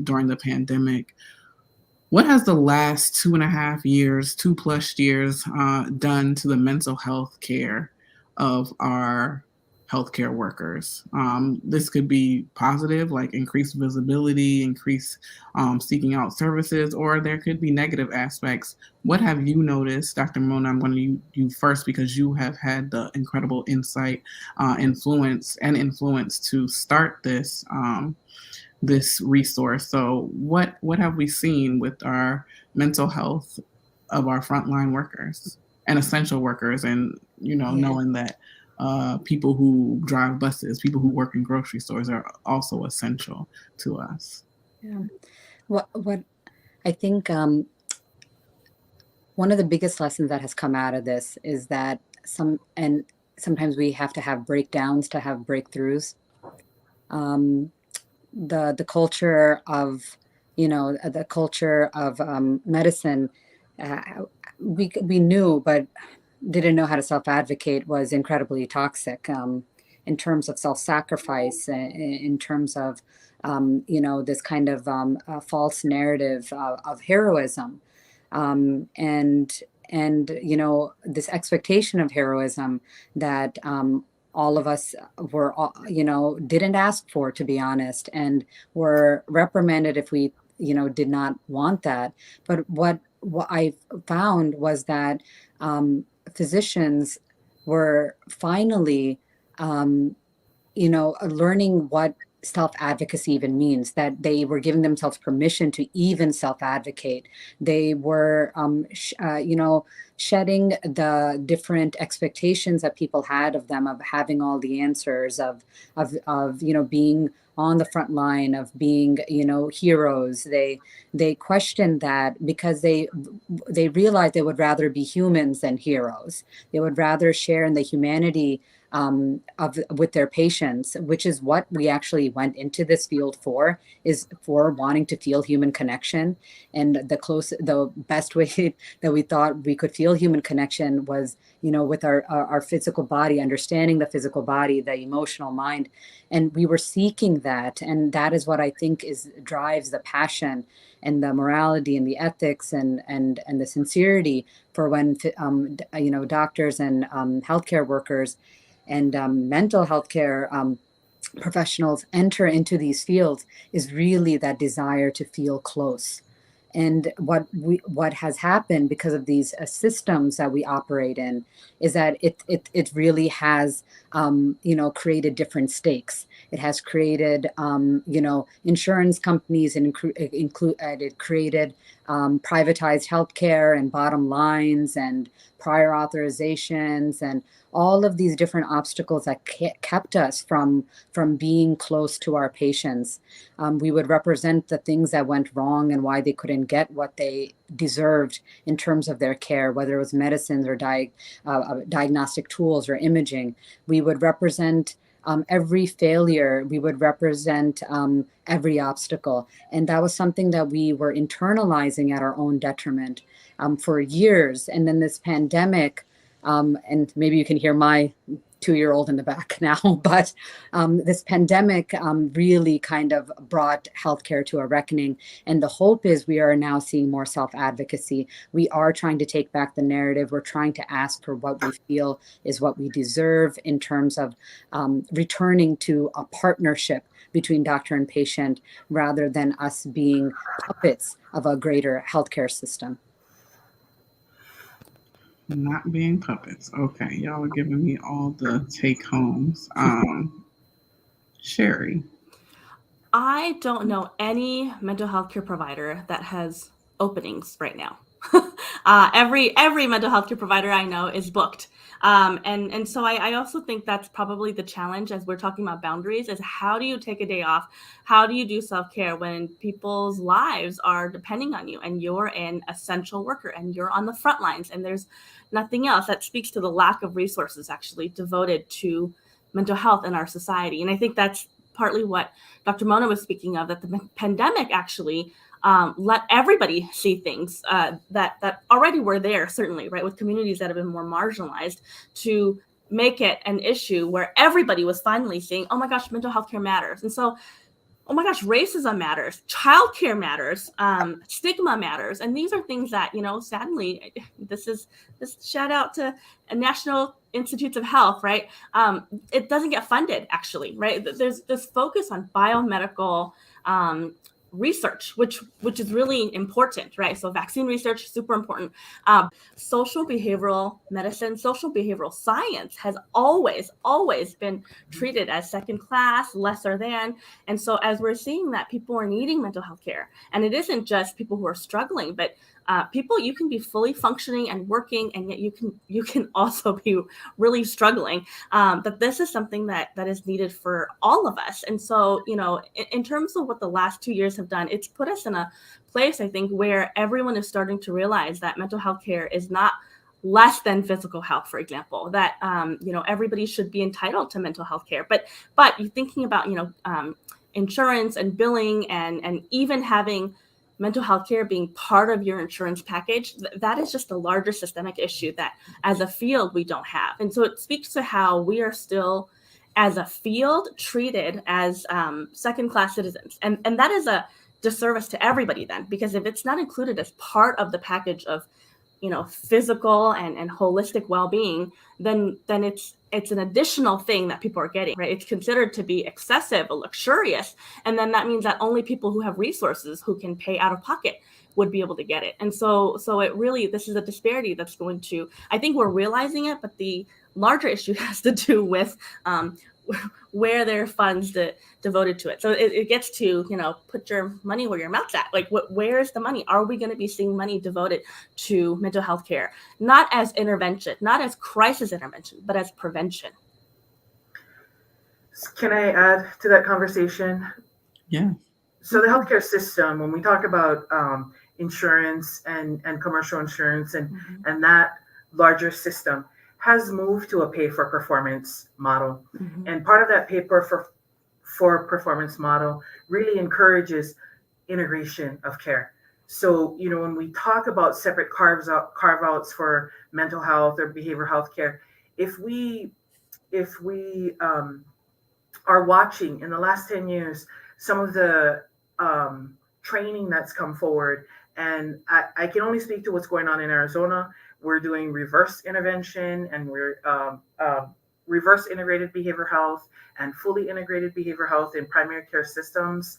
during the pandemic. What has the last 2.5 years, 2+ years, done to the mental health care of our healthcare workers? This could be positive, like increased visibility, increased seeking out services, or there could be negative aspects. What have you noticed, Dr. Mona? I'm going to you first, because you have had the incredible insight, influence to start this this resource. So what have we seen with our mental health of our frontline workers and essential workers, and knowing that people who drive buses, people who work in grocery stores are also essential to us? Yeah. What I think one of the biggest lessons that has come out of this is that sometimes we have to have breakdowns to have breakthroughs. The culture of medicine, we knew, but didn't know how to self-advocate, was incredibly toxic, in terms of self-sacrifice, in terms of this kind of false narrative of heroism, and this expectation of heroism that all of us were didn't ask for, to be honest, and were reprimanded if we did not want that. But what I found was that physicians were finally learning what self-advocacy even means, that they were giving themselves permission to even self-advocate. They were shedding the different expectations that people had of them, of having all the answers, of being on the front line, of being heroes. They questioned that because they realized they would rather be humans than heroes. They would rather share in the humanity with their patients, which is what we actually went into this field for, is for wanting to feel human connection. And the best way that we thought we could feel human connection was, with our physical body, understanding the physical body, the emotional mind. And we were seeking that. And that is what I think drives the passion and the morality and the ethics and the sincerity for when, doctors and healthcare workers and mental health care professionals enter into these fields, is really that desire to feel close. And what has happened because of these systems that we operate in is that it really has created different stakes. It has created, insurance companies, and it created privatized healthcare and bottom lines and prior authorizations and all of these different obstacles that kept us from being close to our patients. We would represent the things that went wrong and why they couldn't get what they deserved in terms of their care, whether it was medicines or diagnostic tools or imaging. We would represent every failure. We would represent every obstacle. And that was something that we were internalizing at our own detriment for years. And then this pandemic, and maybe you can hear my 2-year-old in the back now, but this pandemic really kind of brought healthcare to a reckoning. And the hope is we are now seeing more self-advocacy. We are trying to take back the narrative. We're trying to ask for what we feel is what we deserve in terms of returning to a partnership between doctor and patient rather than us being puppets of a greater healthcare system. Not being puppets. Okay, y'all are giving me all the take homes. Sherry. I don't know any mental health care provider that has openings right now. Every mental health care provider I know is booked. And so I also think that's probably the challenge as we're talking about boundaries, is how do you take a day off? How do you do self-care when people's lives are depending on you and you're an essential worker and you're on the front lines and there's nothing else? That speaks to the lack of resources actually devoted to mental health in our society. And I think that's partly what Dr. Mona was speaking of, that the pandemic actually let everybody see things that already were there, certainly, right, with communities that have been more marginalized, to make it an issue where everybody was finally seeing, oh my gosh, mental health care matters. And so, oh my gosh, racism matters, childcare matters, stigma matters. And these are things that, sadly, this shout out to National Institutes of Health, right? It doesn't get funded, actually, right? There's this focus on biomedical research, which is really important, right? So vaccine research, super important. Social behavioral medicine, social behavioral science has always been treated as second class, lesser than. And so as we're seeing that people are needing mental health care, and it isn't just people who are struggling, but people, you can be fully functioning and working, and yet you can also be really struggling. That this is something that is needed for all of us. And so, in terms of what the last 2 years have done, it's put us in a place, I think, where everyone is starting to realize that mental health care is not less than physical health, for example, that, everybody should be entitled to mental health care. But you're thinking about, insurance and billing and even having mental health care being part of your insurance package, that is just a larger systemic issue that as a field we don't have. And so it speaks to how we are still, as a field, treated as second-class citizens. And that is a disservice to everybody then, because if it's not included as part of the package of physical and holistic well-being, then it's an additional thing that people are getting, right? It's considered to be excessive or luxurious. And then that means that only people who have resources, who can pay out of pocket, would be able to get it. And so it really, this is a disparity that's going to, I think we're realizing it, but the larger issue has to do with where there are funds devoted to it. So it gets to, put your money where your mouth's at. Like, where's the money? Are we going to be seeing money devoted to mental health care? Not as intervention, not as crisis intervention, but as prevention. Can I add to that conversation? Yeah. So the healthcare system, when we talk about insurance and commercial insurance and that larger system, has moved to a pay-for-performance model. Mm-hmm. And part of that pay-for-performance model really encourages integration of care. So, when we talk about separate carve-outs for mental health or behavioral health care, if we are watching in the last 10 years some of the training that's come forward, and I can only speak to what's going on in Arizona. We're doing reverse intervention, and we're reverse integrated behavioral health and fully integrated behavioral health in primary care systems.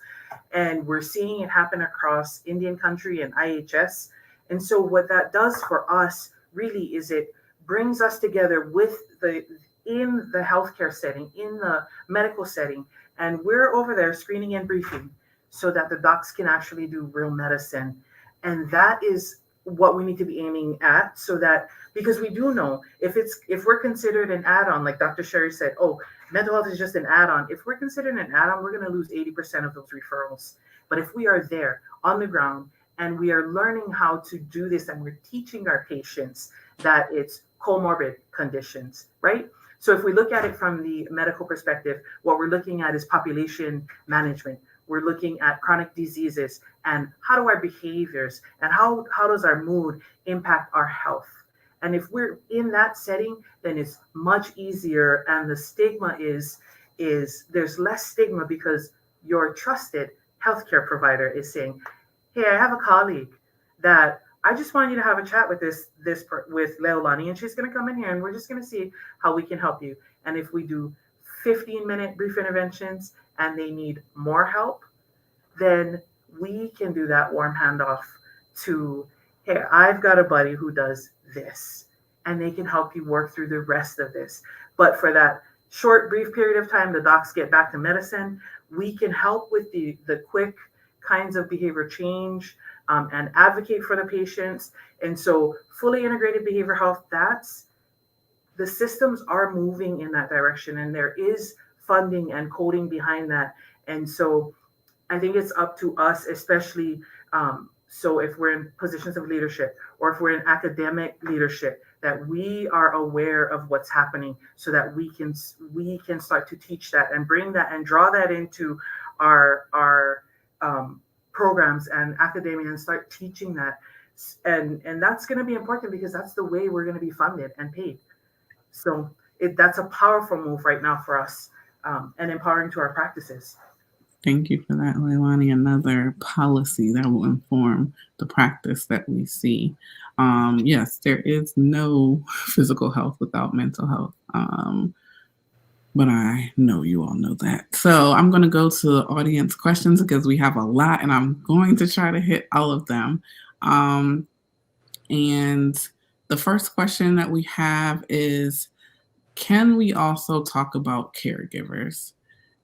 And we're seeing it happen across Indian country and IHS. And so what that does for us really is it brings us together with in the healthcare setting, in the medical setting, and we're over there screening and briefing so that the docs can actually do real medicine. And that is what we need to be aiming at, so that, because we do know if we're considered an add-on, like Dr. Sherry said, oh, mental health is just an add-on. If we're considered an add-on, we're going to lose 80% of those referrals. But if we are there on the ground and we are learning how to do this, and we're teaching our patients that it's comorbid conditions, right? So if we look at it from the medical perspective, what we're looking at is population management. We're looking at chronic diseases and how do our behaviors and how does our mood impact our health. And if we're in that setting, then it's much easier. And the stigma is there's less stigma because your trusted healthcare provider is saying, hey, I have a colleague that I just want you to have a chat with with Leilani, and she's going to come in here and we're just going to see how we can help you. And if we do 15-minute brief interventions and they need more help, then we can do that warm handoff to, hey, I've got a buddy who does this, and they can help you work through the rest of this. But for that short, brief period of time, the docs get back to medicine, we can help with the quick kinds of behavior change and advocate for the patients. And so fully integrated behavioral health, the systems are moving in that direction, and there is funding and coding behind that. And so I think it's up to us, especially so if we're in positions of leadership or if we're in academic leadership, that we are aware of what's happening so that we can start to teach that and bring that and draw that into our programs and academia and start teaching that. And that's going to be important because that's the way we're going to be funded and paid. So that's a powerful move right now for us and empowering to our practices. Thank you for that, Leilani. Another policy that will inform the practice that we see. Yes, there is no physical health without mental health. But I know you all know that. So I'm going to go to the audience questions because we have a lot, and I'm going to try to hit all of them. And the first question that we have is, can we also talk about caregivers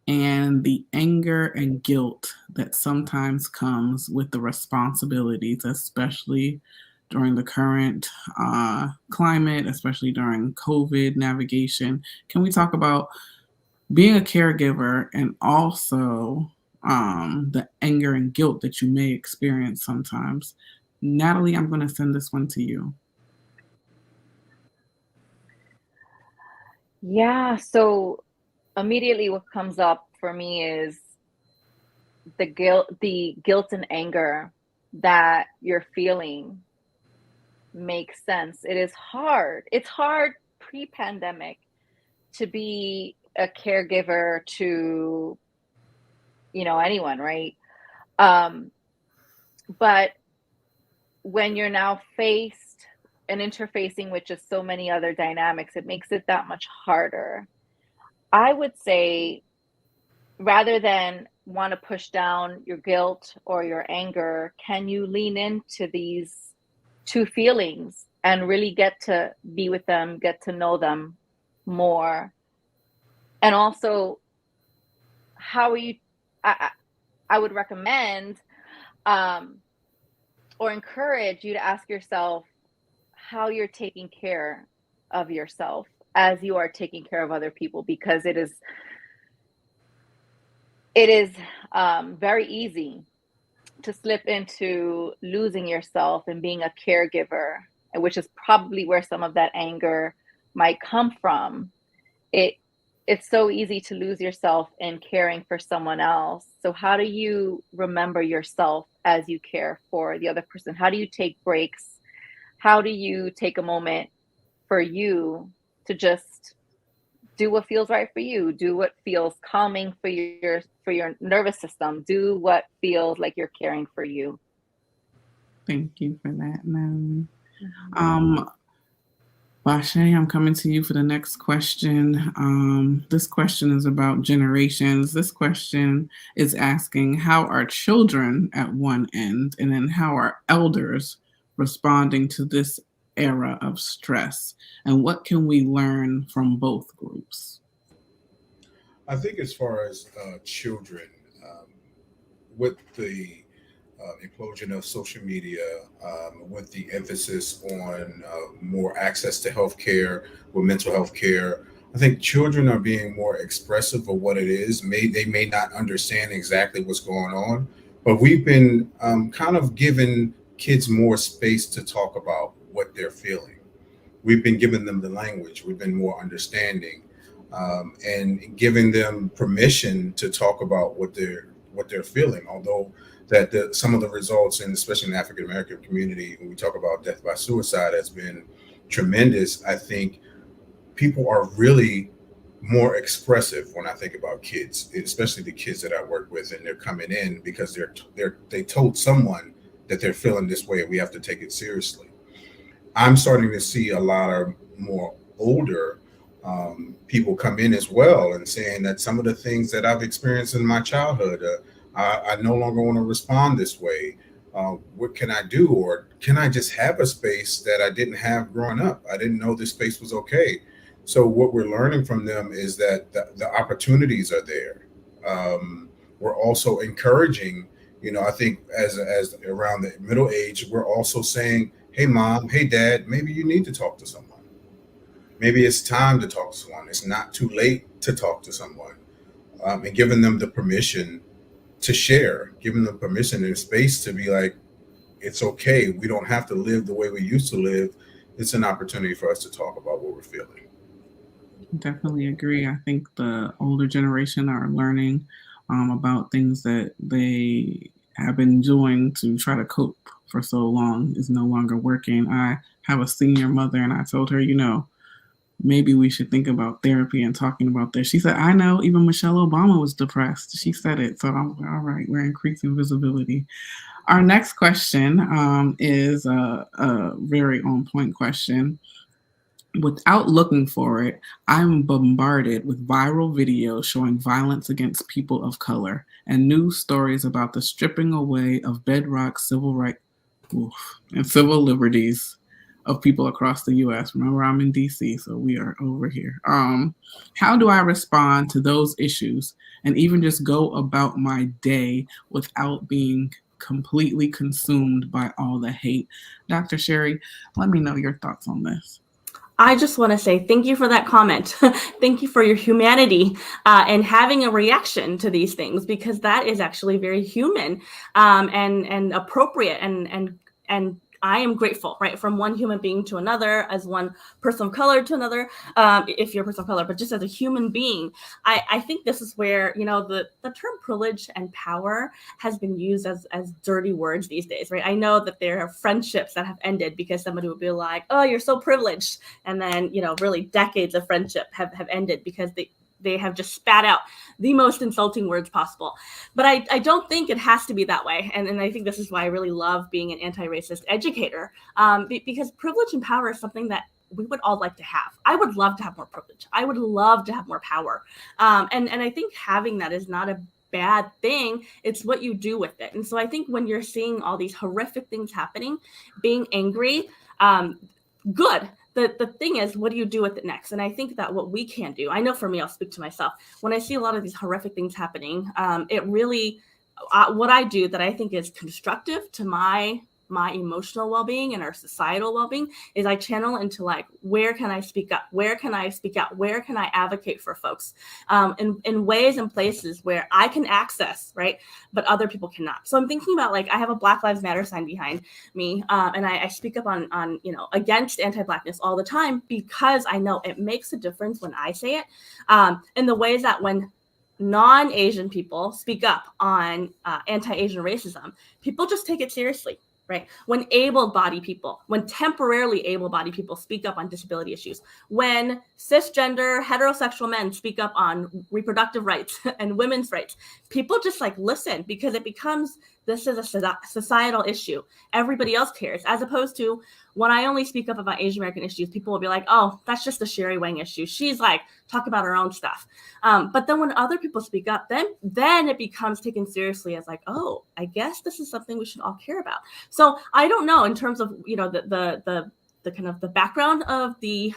and the anger and guilt that sometimes comes with the responsibilities, especially during the current climate, especially during COVID navigation? Can we talk about being a caregiver and also the anger and guilt that you may experience sometimes? Natalie, I'm going to send this one to you. Yeah, so immediately what comes up for me is the guilt and anger that you're feeling makes sense. It is hard. It's hard pre-pandemic to be a caregiver to, anyone, right? But when you're now faced and interfacing with just so many other dynamics, it makes it that much harder. I would say, rather than want to push down your guilt or your anger, can you lean into these two feelings and really get to be with them, get to know them more? And also, how are you, I would recommend or encourage you to ask yourself how you're taking care of yourself as you are taking care of other people, because it is very easy to slip into losing yourself and being a caregiver, which is probably where some of that anger might come from. It's so easy to lose yourself in caring for someone else. So how do you remember yourself as you care for the other person? How do you take breaks? How do you take a moment for you to just do what feels right for you? Do what feels calming for your nervous system. Do what feels like you're caring for you. Thank you for that, Natalie. Bashe, I'm coming to you for the next question. This question is about generations. This question is asking, how are children at one end, and then how are elders responding to this era of stress? And what can we learn from both groups? I think as far as children, with the implosion of social media, with the emphasis on more access to healthcare, with mental health care, I think children are being more expressive of what it is. They may not understand exactly what's going on, but we've been kind of giving kids more space to talk about what they're feeling. We've been giving them the language. We've been more understanding, and giving them permission to talk about what they're feeling. Although some of the results, and especially in the African American community, when we talk about death by suicide, has been tremendous. I think people are really more expressive when I think about kids, especially the kids that I work with, and they're coming in because they told someone that they're feeling this way, and we have to take it seriously. I'm starting to see a lot of more older people come in as well and saying that some of the things that I've experienced in my childhood, I no longer want to respond this way. What can I do? Or can I just have a space that I didn't have growing up? I didn't know this space was okay. So what we're learning from them is that the opportunities are there. We're also encouraging, I think as around the middle age, we're also saying, hey, mom, hey, dad, maybe you need to talk to someone. Maybe it's time to talk to someone. It's not too late to talk to someone, and giving them the permission to share, giving them permission and space to be like, it's okay. We don't have to live the way we used to live. It's an opportunity for us to talk about what we're feeling. Definitely agree. I think the older generation are learning about things that they have been doing to try to cope for so long is no longer working. I have a senior mother, and I told her, maybe we should think about therapy and talking about this. She said, I know, even Michelle Obama was depressed. She said it. So I'm all right, we're increasing visibility. Our next question is a very on point question. Without looking for it, I'm bombarded with viral videos showing violence against people of color and news stories about the stripping away of bedrock civil rights and civil liberties of people across the U.S. Remember, I'm in D.C., so we are over here. How do I respond to those issues and even just go about my day without being completely consumed by all the hate? Dr. Sherry, let me know your thoughts on this. I just want to say thank you for that comment. Thank you for your humanity and having a reaction to these things, because that is actually very human and appropriate and I am grateful, right, from one human being to another, as one person of color to another, if you're a person of color, but just as a human being. I think this is where, the term privilege and power has been used as dirty words these days, right? I know that there are friendships that have ended because somebody would be like, oh, you're so privileged. And then, really decades of friendship have ended because they have just spat out the most insulting words possible. But I don't think it has to be that way. And I think this is why I really love being an anti-racist educator, because privilege and power is something that we would all like to have. I would love to have more privilege. I would love to have more power. And I think having that is not a bad thing. It's what you do with it. And so I think when you're seeing all these horrific things happening, being angry, good. The thing is, what do you do with it next? And I think that what we can do, I know for me, I'll speak to myself. When I see a lot of these horrific things happening, it really, what I do that I think is constructive to my emotional well-being and our societal well-being is I channel into like, where can I speak up? Where can I speak out? Where can I advocate for folks in ways and places where I can access, right? But other people cannot. So I'm thinking about like, I have a Black Lives Matter sign behind me. And I speak up on, against anti-Blackness all the time because I know it makes a difference when I say it. In the ways that when non-Asian people speak up on anti-Asian racism, people just take it seriously. Right. When able-bodied people, when temporarily able-bodied people speak up on disability issues, when cisgender heterosexual men speak up on reproductive rights and women's rights, people just like listen because it becomes, this is a societal issue. Everybody else cares, as opposed to when I only speak up about Asian American issues, people will be like, oh, that's just a Sherry Wang issue. She's like, talk about her own stuff. But then when other people speak up, then it becomes taken seriously as like, oh, I guess this is something we should all care about. So I don't know in terms of, the the kind of the background of the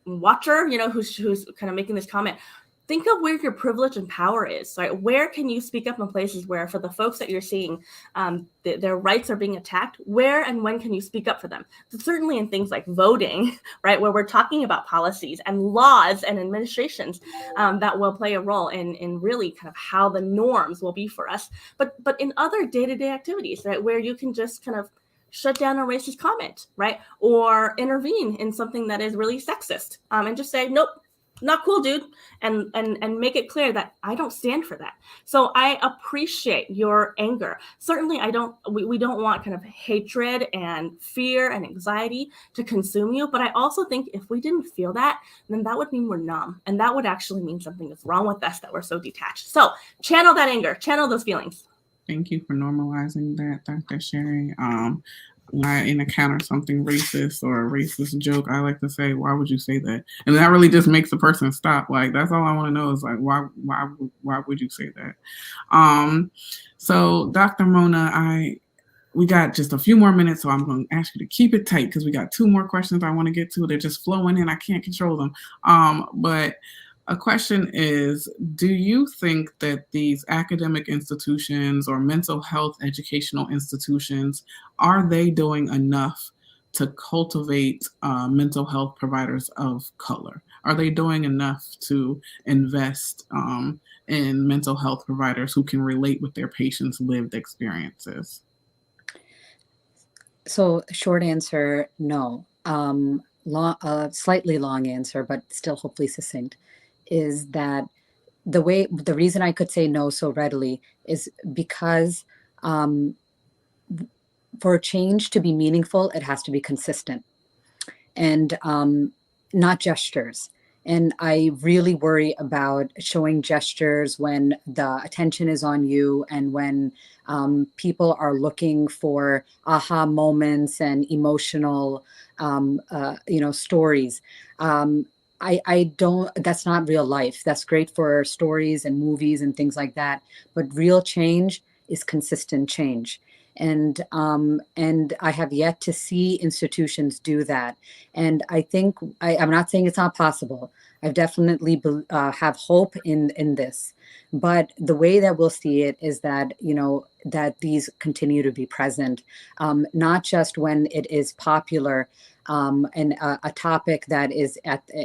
watcher, who's kind of making this comment. Think of where your privilege and power is, right? Where can you speak up in places where, for the folks that you're seeing, their rights are being attacked? Where and when can you speak up for them? So certainly in things like voting, right, where we're talking about policies and laws and administrations that will play a role in really kind of how the norms will be for us. But in other day-to-day activities, right, where you can just kind of shut down a racist comment, right, or intervene in something that is really sexist, and just say, nope, not cool, dude, and make it clear that I don't stand for that. So I appreciate your anger. Certainly, we don't want kind of hatred and fear and anxiety to consume you. But I also think if we didn't feel that, then that would mean we're numb, and that would actually mean something is wrong with us, that we're so detached. So channel that anger, channel those feelings. Thank you for normalizing that, Dr. Sherry. When I encounter something racist or a racist joke, I like to say, why would you say that? And that really just makes the person stop. Like, that's all I want to know is, like, why would you say that? So Dr. Mona, we got just a few more minutes, so I'm going to ask you to keep it tight because we got 2 more questions I want to get to. They're just flowing in. I can't control them. But a question is, do you think that these academic institutions or mental health educational institutions, are they doing enough to cultivate mental health providers of color? Are they doing enough to invest in mental health providers who can relate with their patients' lived experiences? So short answer, no. Slightly long answer, but still hopefully succinct, is that the reason I could say no so readily is because for change to be meaningful, it has to be consistent and not gestures. And I really worry about showing gestures when the attention is on you and when people are looking for aha moments and emotional, stories. I don't, that's not real life. That's great for stories and movies and things like that. But real change is consistent change. And I have yet to see institutions do that. And I think, I'm not saying it's not possible. I definitely have hope in this. But the way that we'll see it is that, that these continue to be present, not just when it is popular, and a topic that is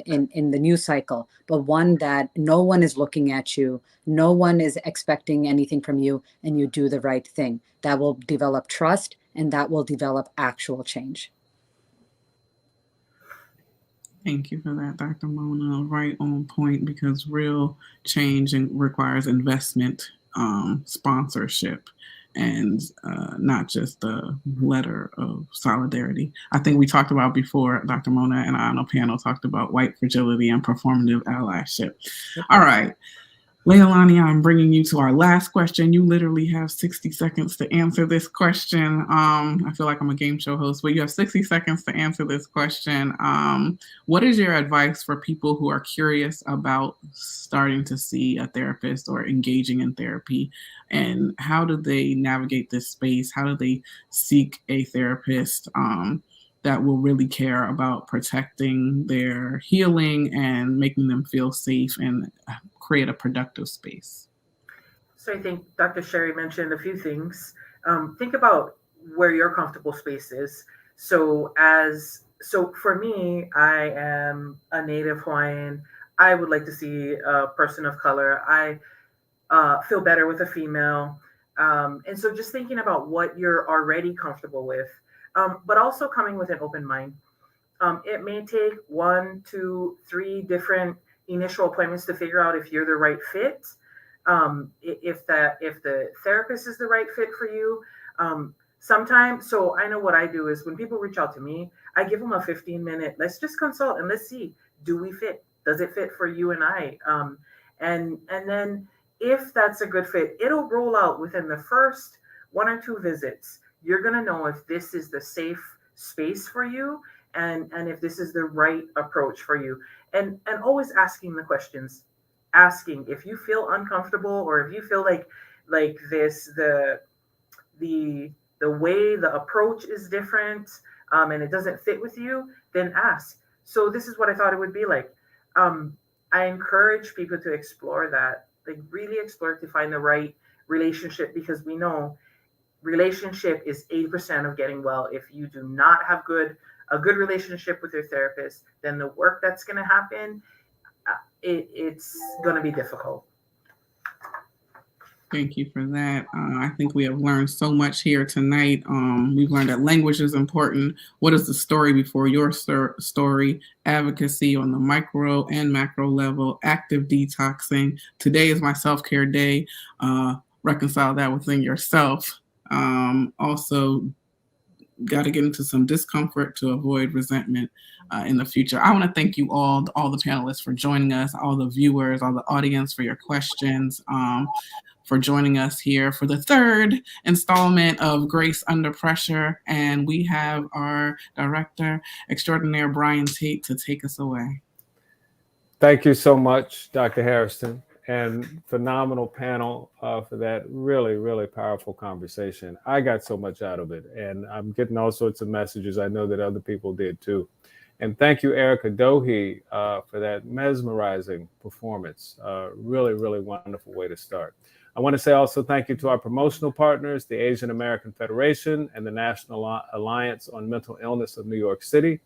in the news cycle, but one that no one is looking at you, no one is expecting anything from you, and you do the right thing. That will develop trust, and that will develop actual change. Thank you for that, Dr. Mona. Right on point, because real change requires investment, sponsorship, and not just the letter of solidarity. I think we talked about before, Dr. Mona and I on a panel talked about white fragility and performative allyship. All right. Leilani, I'm bringing you to our last question. You literally have 60 seconds to answer this question. I feel like I'm a game show host, but you have 60 seconds to answer this question. What is your advice for people who are curious about starting to see a therapist or engaging in therapy? And how do they navigate this space? How do they seek a therapist that will really care about protecting their healing and making them feel safe and create a productive space? So I think Dr. Sherry mentioned a few things. Think about where your comfortable space is. So for me, I am a native Hawaiian. I would like to see a person of color. I feel better with a female. And so just thinking about what you're already comfortable with, but also coming with an open mind. It may take 1, 2, 3 different initial appointments to figure out if you're the right fit. If the therapist is the right fit for you. Sometimes, so I know what I do is when people reach out to me, I give them a 15-minute, let's just consult and let's see, do we fit? Does it fit for you and I? And then if that's a good fit, it'll roll out within the first 1 or 2 visits. You're going to know if this is the safe space for you and if this is the right approach for you. And always asking the questions, asking if you feel uncomfortable or if you feel like this, the way the approach is different, and it doesn't fit with you, then ask. So this is what I thought it would be like. I encourage people to explore that, like really explore to find the right relationship, because we know relationship is 80% of getting well. If you do not have a good relationship with your therapist, then the work that's going to happen, it's going to be difficult. Thank you for that. I think we have learned so much here tonight. We've learned that language is important. What is the story before your story? Advocacy on the micro and macro level, active detoxing. Today is my self-care day. Reconcile that within yourself. Also, got to get into some discomfort to avoid resentment in the future. I want to thank you all the panelists for joining us, all the viewers, all the audience for your questions, for joining us here for the third installment of Grace Under Pressure. And we have our director extraordinaire, Brian Tate, to take us away. Thank you so much, Dr. Hairston, and phenomenal panel for that really, really powerful conversation. I got so much out of it, and I'm getting all sorts of messages. I know that other people did too. And thank you, Erica Dohe, for that mesmerizing performance. Really, really wonderful way to start. I want to say also thank you to our promotional partners, the Asian American Federation and the National Alliance on Mental Illness of New York City,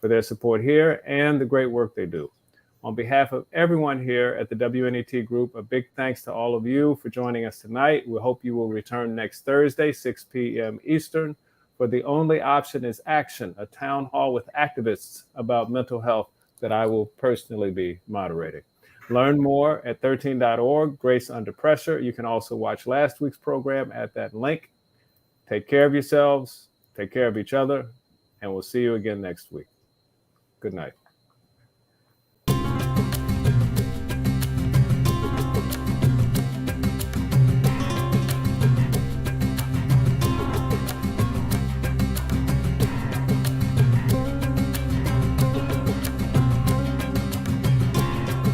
for their support here and the great work they do. On behalf of everyone here at the WNET Group, a big thanks to all of you for joining us tonight. We hope you will return next Thursday, 6 p.m. Eastern, for The Only Option is Action, a town hall with activists about mental health that I will personally be moderating. Learn more at 13.org, Grace Under Pressure. You can also watch last week's program at that link. Take care of yourselves, take care of each other, and we'll see you again next week. Good night.